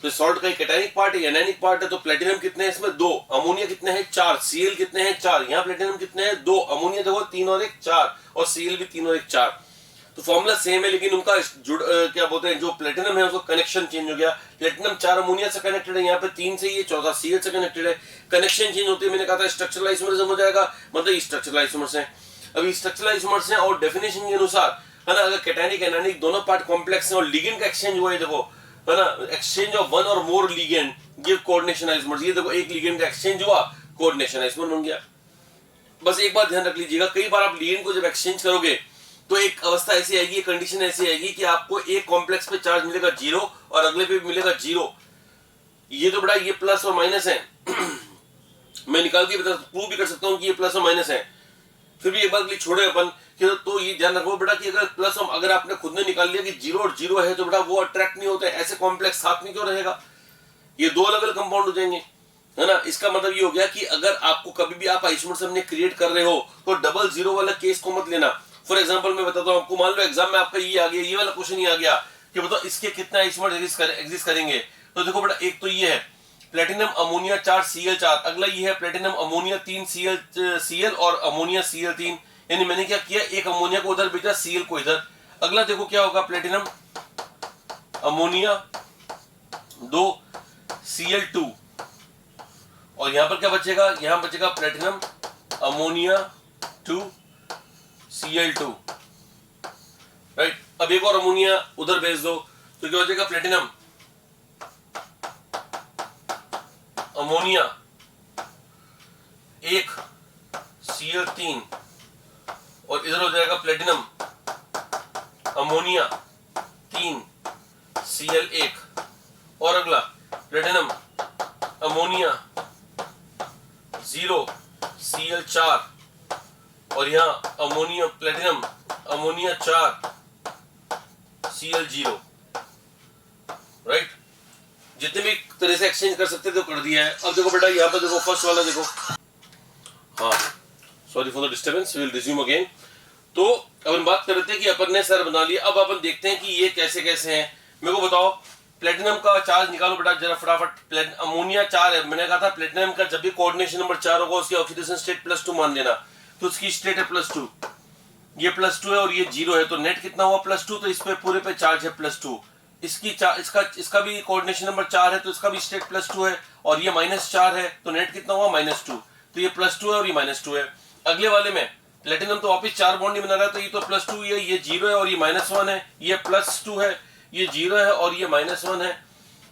तो सॉल्ट का कैटायनिक पार्ट है, एनायनिक पार्ट है, तो प्लेटिनम कितने हैं इसमें 2, अमोनिया कितने हैं 4, सीएल कितने हैं 4, यहाँ प्लेटिनम कितने हैं 2, अमोनिया देखो 3 और 1 4 और सीएल भी 3 और 1 4। तो फॉर्मूला सेम है, लेकिन उनका क्या बोलते हैं जो प्लेटिनम है उसका कनेक्शन चेंज हो गया। प्लेटिनम 4 अमोनिया से कनेक्टेड है, यहाँ पे 3 से, ये चौथा सीएल से कनेक्टेड है, कनेक्शन चेंज होती है। मैंने कहा था स्ट्रक्चरल आइसोमरिज्म हो जाएगा, मतलब स्ट्रक्चरल आइसोमर्स हैं। अभी स्ट्रक्चरल आइसोमर्स हैं और डेफिनेशन के अनुसार है ना, अगर कैटायनिक एनायनिक दोनों पार्ट कॉम्प्लेक्स हैं और लिगेंड का एक्सचेंज हुआ है, देखो है ना, एक्सचेंज ऑफ 1 और मोर लिगेंड गिव कोऑर्डिनेशन आइसोमर्स। ये देखो एक लिगेंड का एक्सचेंज हुआ, कोऑर्डिनेशन आइसोमर बन गया। बस एक बात ध्यान रख लीजिएगा, कई बार आप लिगेंड को जब एक्सचेंज करोगे तो एक अवस्था ऐसी आएगी, कंडीशन ऐसी आएगी कि आपको एक कॉम्प्लेक्स पे चार्ज मिलेगा 0 और अगले पे मिलेगा 0। ये तो बड़ा ये प्लस और माइनस है मैं निकाल के प्रूव भी कर सकता हूं कि ये प्लस और माइनस है, फिर भी एक बार के लिए छोड़े अपन कि तो ये ध्यान रखो बेटा कि अगर प्लस और अगर आपने खुद ने निकाल लिया कि 0 और 0 है तो बेटा वो अट्रैक्ट नहीं होते, ऐसे कॉम्प्लेक्स साथ में क्यों रहेगा, ये 2 अलग अलग कंपाउंड हो जाएंगे, है ना। इसका मतलब ये हो गया कि अगर आपको कभी भी आप आइसोमर्स अपने क्रिएट कर रहे हो तो डबल 0 वाला केस को मत लेना। फॉर एग्जांपल मैं बताता हूं आपको, मान लो एग्जाम में आपका ये आ गया, ये वाला क्वेश्चन ही आ गया कि बताओ इसके कितना आइसोमर्स एग्जिस्ट करेंगे, तो देखो बेटा एक तो ये है प्लेटिनम अमोनिया 4 Cl4, अगला ये है प्लेटिनम अमोनिया 3 Cl और अमोनिया Cl3, यानी मैंने क्या किया एक अमोनिया को उधर भेजा Cl को इधर। अगला देखो क्या होगा, प्लेटिनम अमोनिया 2 Cl2 और यहां पर क्या बचेगा, यहां बचेगा प्लेटिनम अमोनिया 2 Cl2, राइट। अब एक और अमोनिया उधर भेज दो तो क्या हो जाएगा, प्लेटिनम अमोनिया 1 Cl3 और इधर हो जाएगा प्लेटिनम अमोनिया 3 Cl1 और अगला प्लेटिनम अमोनिया 0 Cl4 और यहाँ ammonia platinum ammonia 4 Cl0, right. जितने भी तरह से एक्सचेंज कर सकते थे कर दिया है। अब देखो बेटा यहाँ पर देखो फर्स्ट वाला देखो, हाँ sorry for the disturbance, will resume again. तो अपन बात कर रहे थे कि अपन ने सर बना लिया, अब अपन देखते हैं कि ये कैसे कैसे हैं। मेरे को बताओ प्लेटिनम का चार्ज निकालो बेटा जरा फटाफट। अमोनिया 4 है, मैंने कहा था प्लेटिनम का जब भी कोऑर्डिनेशन नंबर 4 होगा उसकी ऑक्सीडेशन स्टेट +2 मान लेना, तो उसकी स्टेट है +2, ये +2 है और ये 0 है, तो नेट कितना हुआ +2, तो इस पे पूरे पे चार्ज है +2। इसका भी कोऑर्डिनेशन नंबर 4 है तो इसका भी स्टेट +2 है और ये -4 है, तो नेट कितना हुआ -2, तो ये +2 है और ये -2 है। अगले वाले में प्लेटिनम तो वापिस 4 बॉन्ड ही बना रहा है, तो ये तो +2 है, ये 0 है और ये -1 है, ये +2 है, ये 0 है और ये -1 है,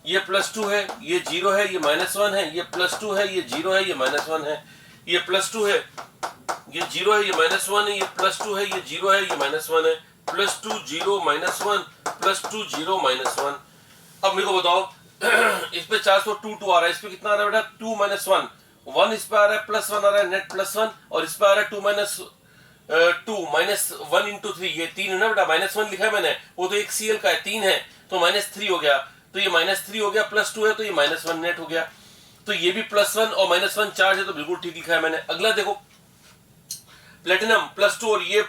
ये +2 है, ये 0 है, ये -1 है, ये +2 है, ये 0 है, ये -1 है, ये +2 है, ये 0 है, ये -1 है, ये +2 है, ये 0 है, ये -1 है, +2 0 -1 +2 0 -1। अब मेरे को बताओ इस पे 402 आ रहा है, इस पे कितना आ रहा है बेटा 2 -1, 1 इस पे आ रहा है +1 आ रहा है, नेट +1 और इस पे आ रहा है 2 -1 × 3, ये 3 है ना बेटा, -1 लिखा है मैंने, वो तो एक Cl का है, 3 है तो -3 हो गया, तो ये -3 हो गया, +2 है तो ये -1 नेट हो गया, तो ये भी +1 और -1 चार्ज है, तो बिल्कुल ठीक लिखा है मैंने। अगला देखो प्लेटिनम +2 और ये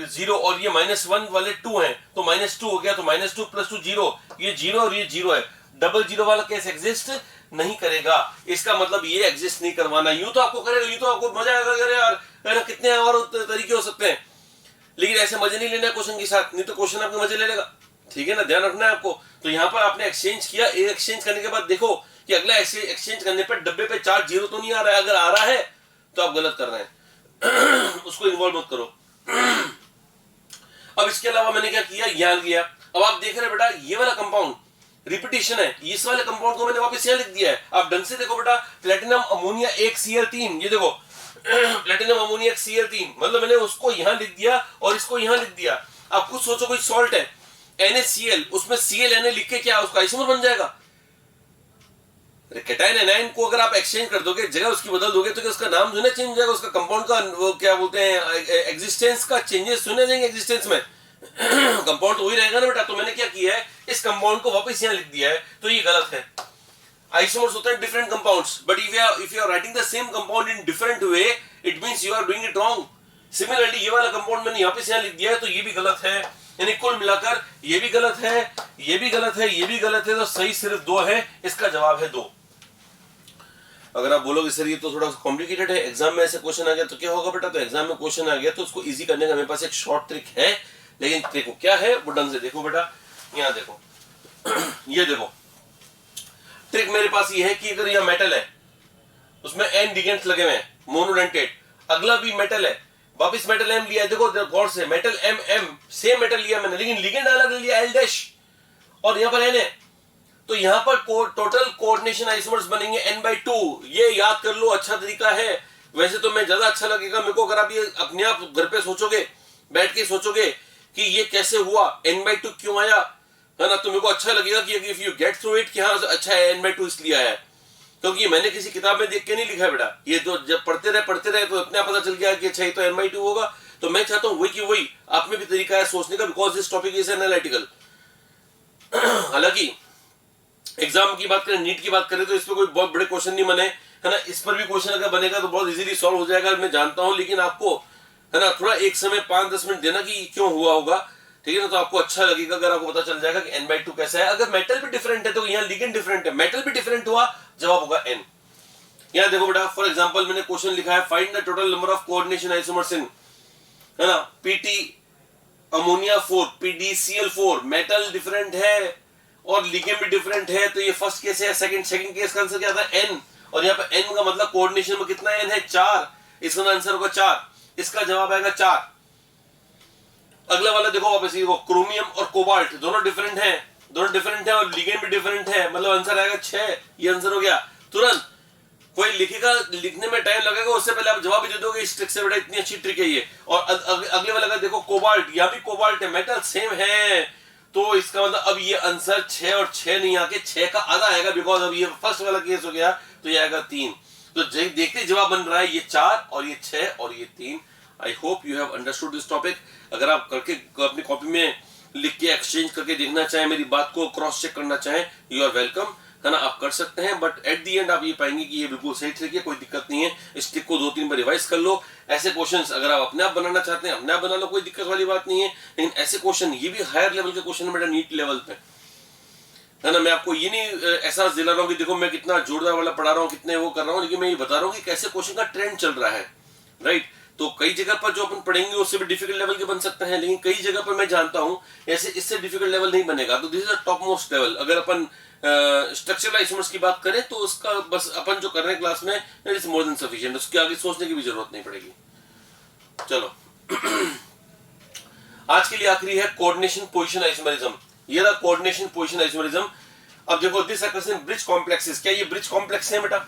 0 और ये -1 वाले 2 हैं, तो -2 हो गया, तो -2 +2 0, ये 0 और ये 0 है, डबल 0 वाला केस एग्जिस्ट नहीं करेगा। इसका मतलब ये एग्जिस्ट नहीं करवाना, यूं तो आपको करेगा, यूं तो आपको मजा आएगा, अरे यार कितने और तरीके हो सकते हैं, लेकिन ऐसे मजे नहीं लेना क्वेश्चन के साथ, नहीं तो क्वेश्चन आपके मजे ले लेगा, ठीक है ना, ध्यान रखना है आपको। तो यहाँ पर आपने एक्सचेंज किया, एक्सचेंज करने के बाद देखो कि अगला एक्सचेंज करने पर डब्बे पे चार्ज 0 तो नहीं आ रहा है, अगर आ रहा है तो आप गलत कर रहे हैं। उसको इन्वॉल्व मत करो। अब इसके अलावा मैंने क्या किया, यहां गया, अब आप देख रहे हैं बेटा ये वाला कंपाउंड रिपीटेशन है, इस वाले कंपाउंड को मैंने वापस यहां लिख दिया है। आप ढंग से देखो बेटा, प्लेटिनम अमोनिया 1 Cl3, ये देखो प्लेटिनम अमोनिया 1 Cl3, मतलब मैंने उसको यहां लिख दिया और इसको यहां लिख दिया। आप खुद सोचो कोई सॉल्ट है NaCl, उसमें Cl Na लिख के क्या उसका आइसोमर बन जाएगा। कैटायन एनायन को अगर आप एक्सचेंज कर दोगे, जगह उसकी बदल दोगे, तो क्या उसका नाम जो है चेंज हो जाएगा, उसका कंपाउंड का वो क्या बोलते हैं एग्जिस्टेंस का चेंजेस सुने जाएंगे एग्जिस्टेंस में। कंपाउंड तो वही रहेगा ना बेटा। तो मैंने क्या किया है, इस कंपाउंड को वापस यहां लिख दिया है, तो ये गलत है। आइसोमर्स होते हैं different compounds, but if you are writing the same compound in different way, it means you are doing it wrong. Similarly ये वाला कंपाउंड मैंने वापस यहां लिख दिया है, तो ये भी गलत है। यानी कुल मिलाकर ये भी गलत है, ये भी गलत है, ये भी गलत है, तो सही सिर्फ 2 है। इसका जवाब है 2। अगर आप बोलोगे सर ये तो थोड़ा कॉम्प्लिकेटेड है, एग्जाम में ऐसे क्वेश्चन आ गया तो क्या होगा बेटा, तो एग्जाम में क्वेश्चन आ गया तो उसको इजी करने का मेरे पास एक शॉर्ट ट्रिक है। लेकिन देखो क्या है वो ढंग से देखो बेटा, यहां देखो ये देखो ट्रिक मेरे पास ये है कि अगर यह मेटल है उसमें N लिगेंड्स लगे हुए हैं मोनोडेंटेट, अगला भी मेटल है, वापिस मेटल M लिया है, देखो गौर से मेटल M सेम मेटल लिया मैंने, लेकिन लिगेंड अलग लिया L' और यहां पर N है, तो यहां पर टोटल कोऑर्डिनेशन आइसोमर्स बनेंगे N/2। ये याद कर लो, अच्छा तरीका है। वैसे तो मैं ज्यादा अच्छा लगेगा मेरे को अगर आप ये अपने आप घर पे सोचोगे, बैठ के सोचोगे कि ये कैसे हुआ, N/2 क्यों आया, है ना, तो मेरे को अच्छा लगेगा कि if you get through it कि हाँ अच्छा है N/2 इसलिए आया है, क्योंकि मैंने किसी किताब में देख के नहीं लिखा है बेटा। ये तो जब पढ़ते रहे तो अपने आप पता चल गया कि अच्छा ये तो N/2 होगा। तो मैं चाहता हूं वही की वही आप में भी तरीका है सोचने का, because this topic is analytical. हालांकि एग्जाम की बात करें, नीट की बात करें, तो इसमें कोई बहुत बड़े क्वेश्चन नहीं बने, है ना। इस पर भी क्वेश्चन अगर बनेगा तो बहुत इजीली सॉल्व हो जाएगा, मैं जानता हूं। लेकिन आपको है ना थोड़ा एक समय 5-10 मिनट देना कि क्यों हुआ होगा, ठीक है ना, तो आपको अच्छा लगेगा अगर आपको पता चल जाएगा कि N/2 कैसा है। अगर मेटल भी डिफरेंट है तो यहाँ लिगेंड डिफरेंट है, मेटल भी डिफरेंट हुआ, जवाब होगा N। यहाँ देखो बेटा, फॉर एग्जाम्पल मैंने क्वेश्चन लिखा है, find the total number of coordination isomers in, है ना, Pt ammonia 4 PdCl4, metal different है और लिगेंड भी डिफरेंट है, तो ये फर्स्ट केस है। सेकंड केस का आंसर क्या था N, और यहाँ पे N का मतलब कोऑर्डिनेशन में कितना N है 4, इसका आंसर होगा 4, इसका जवाब आएगा 4। अगला वाला देखो वापस, ये क्रोमियम और कोबाल्ट दोनों डिफरेंट हैं और लिगेंड भी डिफरेंट है, मतलब आंसर आएगा 6, ये आंसर हो गया। तुरंत कोई लिखेगा, लिखने में टाइम लगेगा, उससे पहले आप जवाब दे दोगे। इस ट्रिक से बेटा इतनी अच्छी ट्रिक है ये। और अगले वाला का देखो कोबाल्ट, यहाँ भी कोबाल्ट है, मेटल सेम है, तो इसका मतलब अब ये आंसर 6 और 6 नहीं आके 6 का आधा आएगा, बिकॉज अब ये फर्स्ट वाला केस हो गया, तो ये आएगा 3। तो देखते जवाब बन रहा है ये 4 और ये 6 और ये 3। I hope you have understood this topic. अगर आप करके अपनी कॉपी में लिख के एक्सचेंज करके देखना चाहें, मेरी बात को क्रॉस चेक करना चाहें, यू आर वेलकम, है ना, आप कर सकते हैं। बट एट दी एंड आप ये पाएंगे कि ये बिल्कुल सही ट्रिक है, कोई दिक्कत नहीं है। इस ट्रिक को 2-3 बार रिवाइज कर लो। ऐसे क्वेश्चंस अगर आप अपने आप बनाना चाहते हैं, अपने आप बना लो, कोई दिक्कत वाली बात नहीं है। लेकिन ऐसे क्वेश्चन, ये भी हायर लेवल के क्वेश्चन है बेटा, नीट लेवल पे, है ना। मैं आपको ये नहीं एहसास दिला रहा हूँ कि देखो मैं कितना जोरदार वाला पढ़ा रहा हूँ, कितने वो कर रहा हूँ, लेकिन मैं ये बता रहा हूँ कि कैसे क्वेश्चन का ट्रेंड चल रहा है, राइट। तो कई जगह पर जो अपन पढ़ेंगे उससे भी डिफिकल्ट लेवल के बन सकते हैं, लेकिन कई जगह पर मैं जानता हूं ऐसे इससे डिफिकल्ट लेवल नहीं बनेगा। तो this is the top most level. अगर अपन स्ट्रक्चरल आइसोमर्स की बात करें तो उसका बस अपन जो कर रहे हैं क्लास में, it is more than sufficient, उसके आगे सोचने की भी जरूरत नहीं पड़ेगी। चलो आज के लिए आखिरी है कोऑर्डिनेशन पोजीशन आइसोमेरिज्म। ये रहा कोऑर्डिनेशन पोजीशन आइसोमेरिज्म। अब देखो this occurs in bridge complexes. क्या ये ब्रिज कॉम्प्लेक्स है बेटा?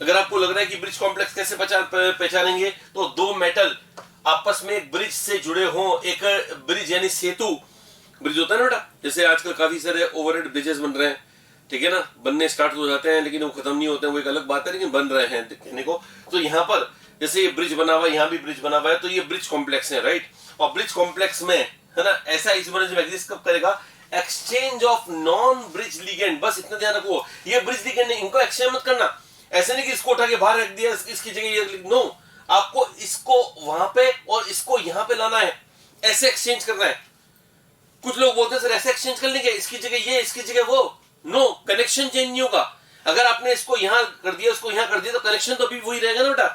अगर आपको लग रहा है कि ब्रिज कॉम्प्लेक्स कैसे पहचानेंगे, तो दो मेटल आपस में एक ब्रिज से जुड़े हों, एक ब्रिज यानी सेतु, ब्रिज होता है ना बेटा, जैसे आजकल काफी सारे ओवरहेड ब्रिजेस बन रहे हैं, ठीक है ना, बनने स्टार्ट हो जाते हैं लेकिन वो खत्म नहीं होते हैं, वो एक अलग बात है, लेकिन बन रहे हैं कहने को। तो यहाँ पर जैसे ये ब्रिज बना हुआ है, यहाँ भी ब्रिज बना हुआ है, तो ये ब्रिज कॉम्प्लेक्स है, राइट। और ब्रिज कॉम्प्लेक्स में, है ना, ऐसा आइसोमेरिज्म एग्जिस्ट कब करेगा? Exchange of non bridge ligand. बस इतना ध्यान रखो, ये ब्रिज लिगेंड है, इनको एक्सचेंज मत करना। ऐसे नहीं कि इसको उठा के बाहर रख दिया, इसकी जगह ये, नो, आपको इसको वहां पे और इसको यहां पे लाना है, ऐसे एक्सचेंज करना है। कुछ लोग बोलते हैं सर ऐसे एक्सचेंज कर लेंगे, इसकी जगह ये, इसकी जगह वो, नो, कनेक्शन चेंज नहीं होगा। अगर आपने इसको यहां कर दिया, इसको यहां कर दिया, तो कनेक्शन तो अभी वही रहेगा ना बेटा।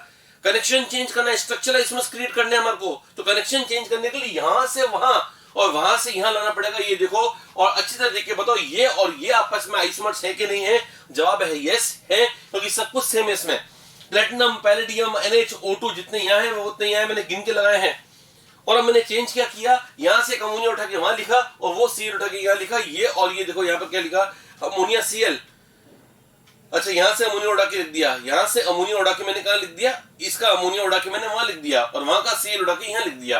कनेक्शन चेंज करना है, स्ट्रक्चरल आइसोमर्स क्रिएट करने हैं हमारे को, तो कनेक्शन चेंज करने के लिए यहां से वहां और वहां से यहां लाना पड़ेगा। ये देखो और अच्छी तरह देख के बताओ ये और ये आपस में आइसोमर्स है कि नहीं है। जवाब है यस है, क्योंकि सब कुछ सेम है इसमें। प्लेटिनम, पैलेडियम, NH2O जितने यहाँ हैं वो उतने यहाँ मैंने गिन के लगाए हैं। और अब मैंने चेंज क्या किया, यहां से एक अमोनिया उठा के वहां लिखा और वो Cl उठा के यहां लिखा। ये और ये देखो यहाँ पर क्या लिखा, अमोनिया Cl। अच्छा यहां से अमोनिया उड़ा के लिख दिया, यहां से अमोनिया उड़ा के मैंने कहा लिख दिया, इसका अमोनिया उड़ा के मैंने वहां लिख दिया और वहां का Cl उड़ा के यहां लिख दिया,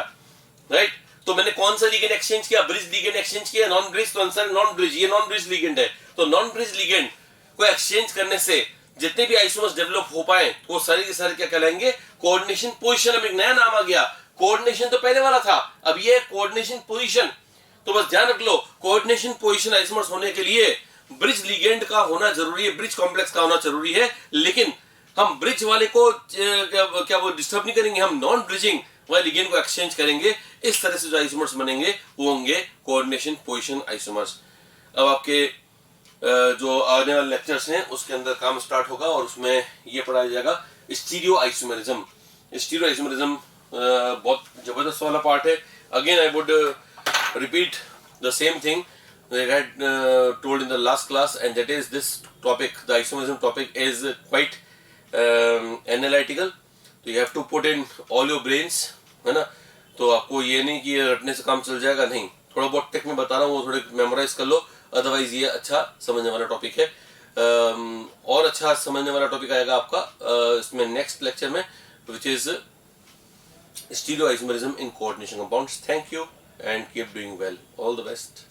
राइट। तो मैंने कौन सा लिगेंड एक्सचेंज किया, ब्रिज लिगेंड एक्सचेंज किया, नॉन ब्रिज। तो आंसर नॉन ब्रिज, ये नॉन ब्रिज लिगेंड है। तो नॉन ब्रिज लिगेंड को एक्सचेंज करने से जितने भी आइसोमर्स डेवलप हो पाए वो सारे के सारे क्या कहलाएंगे, कोऑर्डिनेशन पोजीशन। अब एक नया नाम आ गया, कोऑर्डिनेशन तो पहले वाला था, अब ये कोऑर्डिनेशन पोजीशन। तो बस ध्यान रख लो, कोऑर्डिनेशन पोजीशन आइसोमर्स होने के लिए ब्रिज लिगेंड का होना जरूरी है, ब्रिज कॉम्प्लेक्स का होना जरूरी है। लेकिन हम ब्रिज वाले को क्या वो डिस्टर्ब नहीं करेंगे, हम नॉन ब्रिजिंग वाले लिगेंड को एक्सचेंज करेंगे। इस तरह से जो आइसोमर्स बनेंगे वो होंगे कोऑर्डिनेशन पोजीशन आइसोमर्स। अब आपके जो आने वाले लेक्चर्स हैं उसके अंदर काम स्टार्ट होगा और उसमें ये पढ़ाया जाएगा स्टीरियो आइसोमेरिज्म। स्टीरियो आइसोमेरिज्म बहुत जबरदस्त वाला पार्ट है। Again I would repeat the same thing I had told in the last class, and that is this topic, the isomerism topic is quite analytical. So you have to put in all your brains, है ना। तो आपको ये नहीं कि रटने से काम चल जाएगा, नहीं, थोड़ा बहुत टेक में बता रहा हूँ वो थोड़े मेमोराइज कर लो, अदरवाइज ये अच्छा समझने वाला टॉपिक है। और अच्छा समझने वाला टॉपिक आएगा आपका इसमें नेक्स्ट लेक्चर में, which is stereoisomerism in coordination compounds. Thank you and keep doing well. All the best.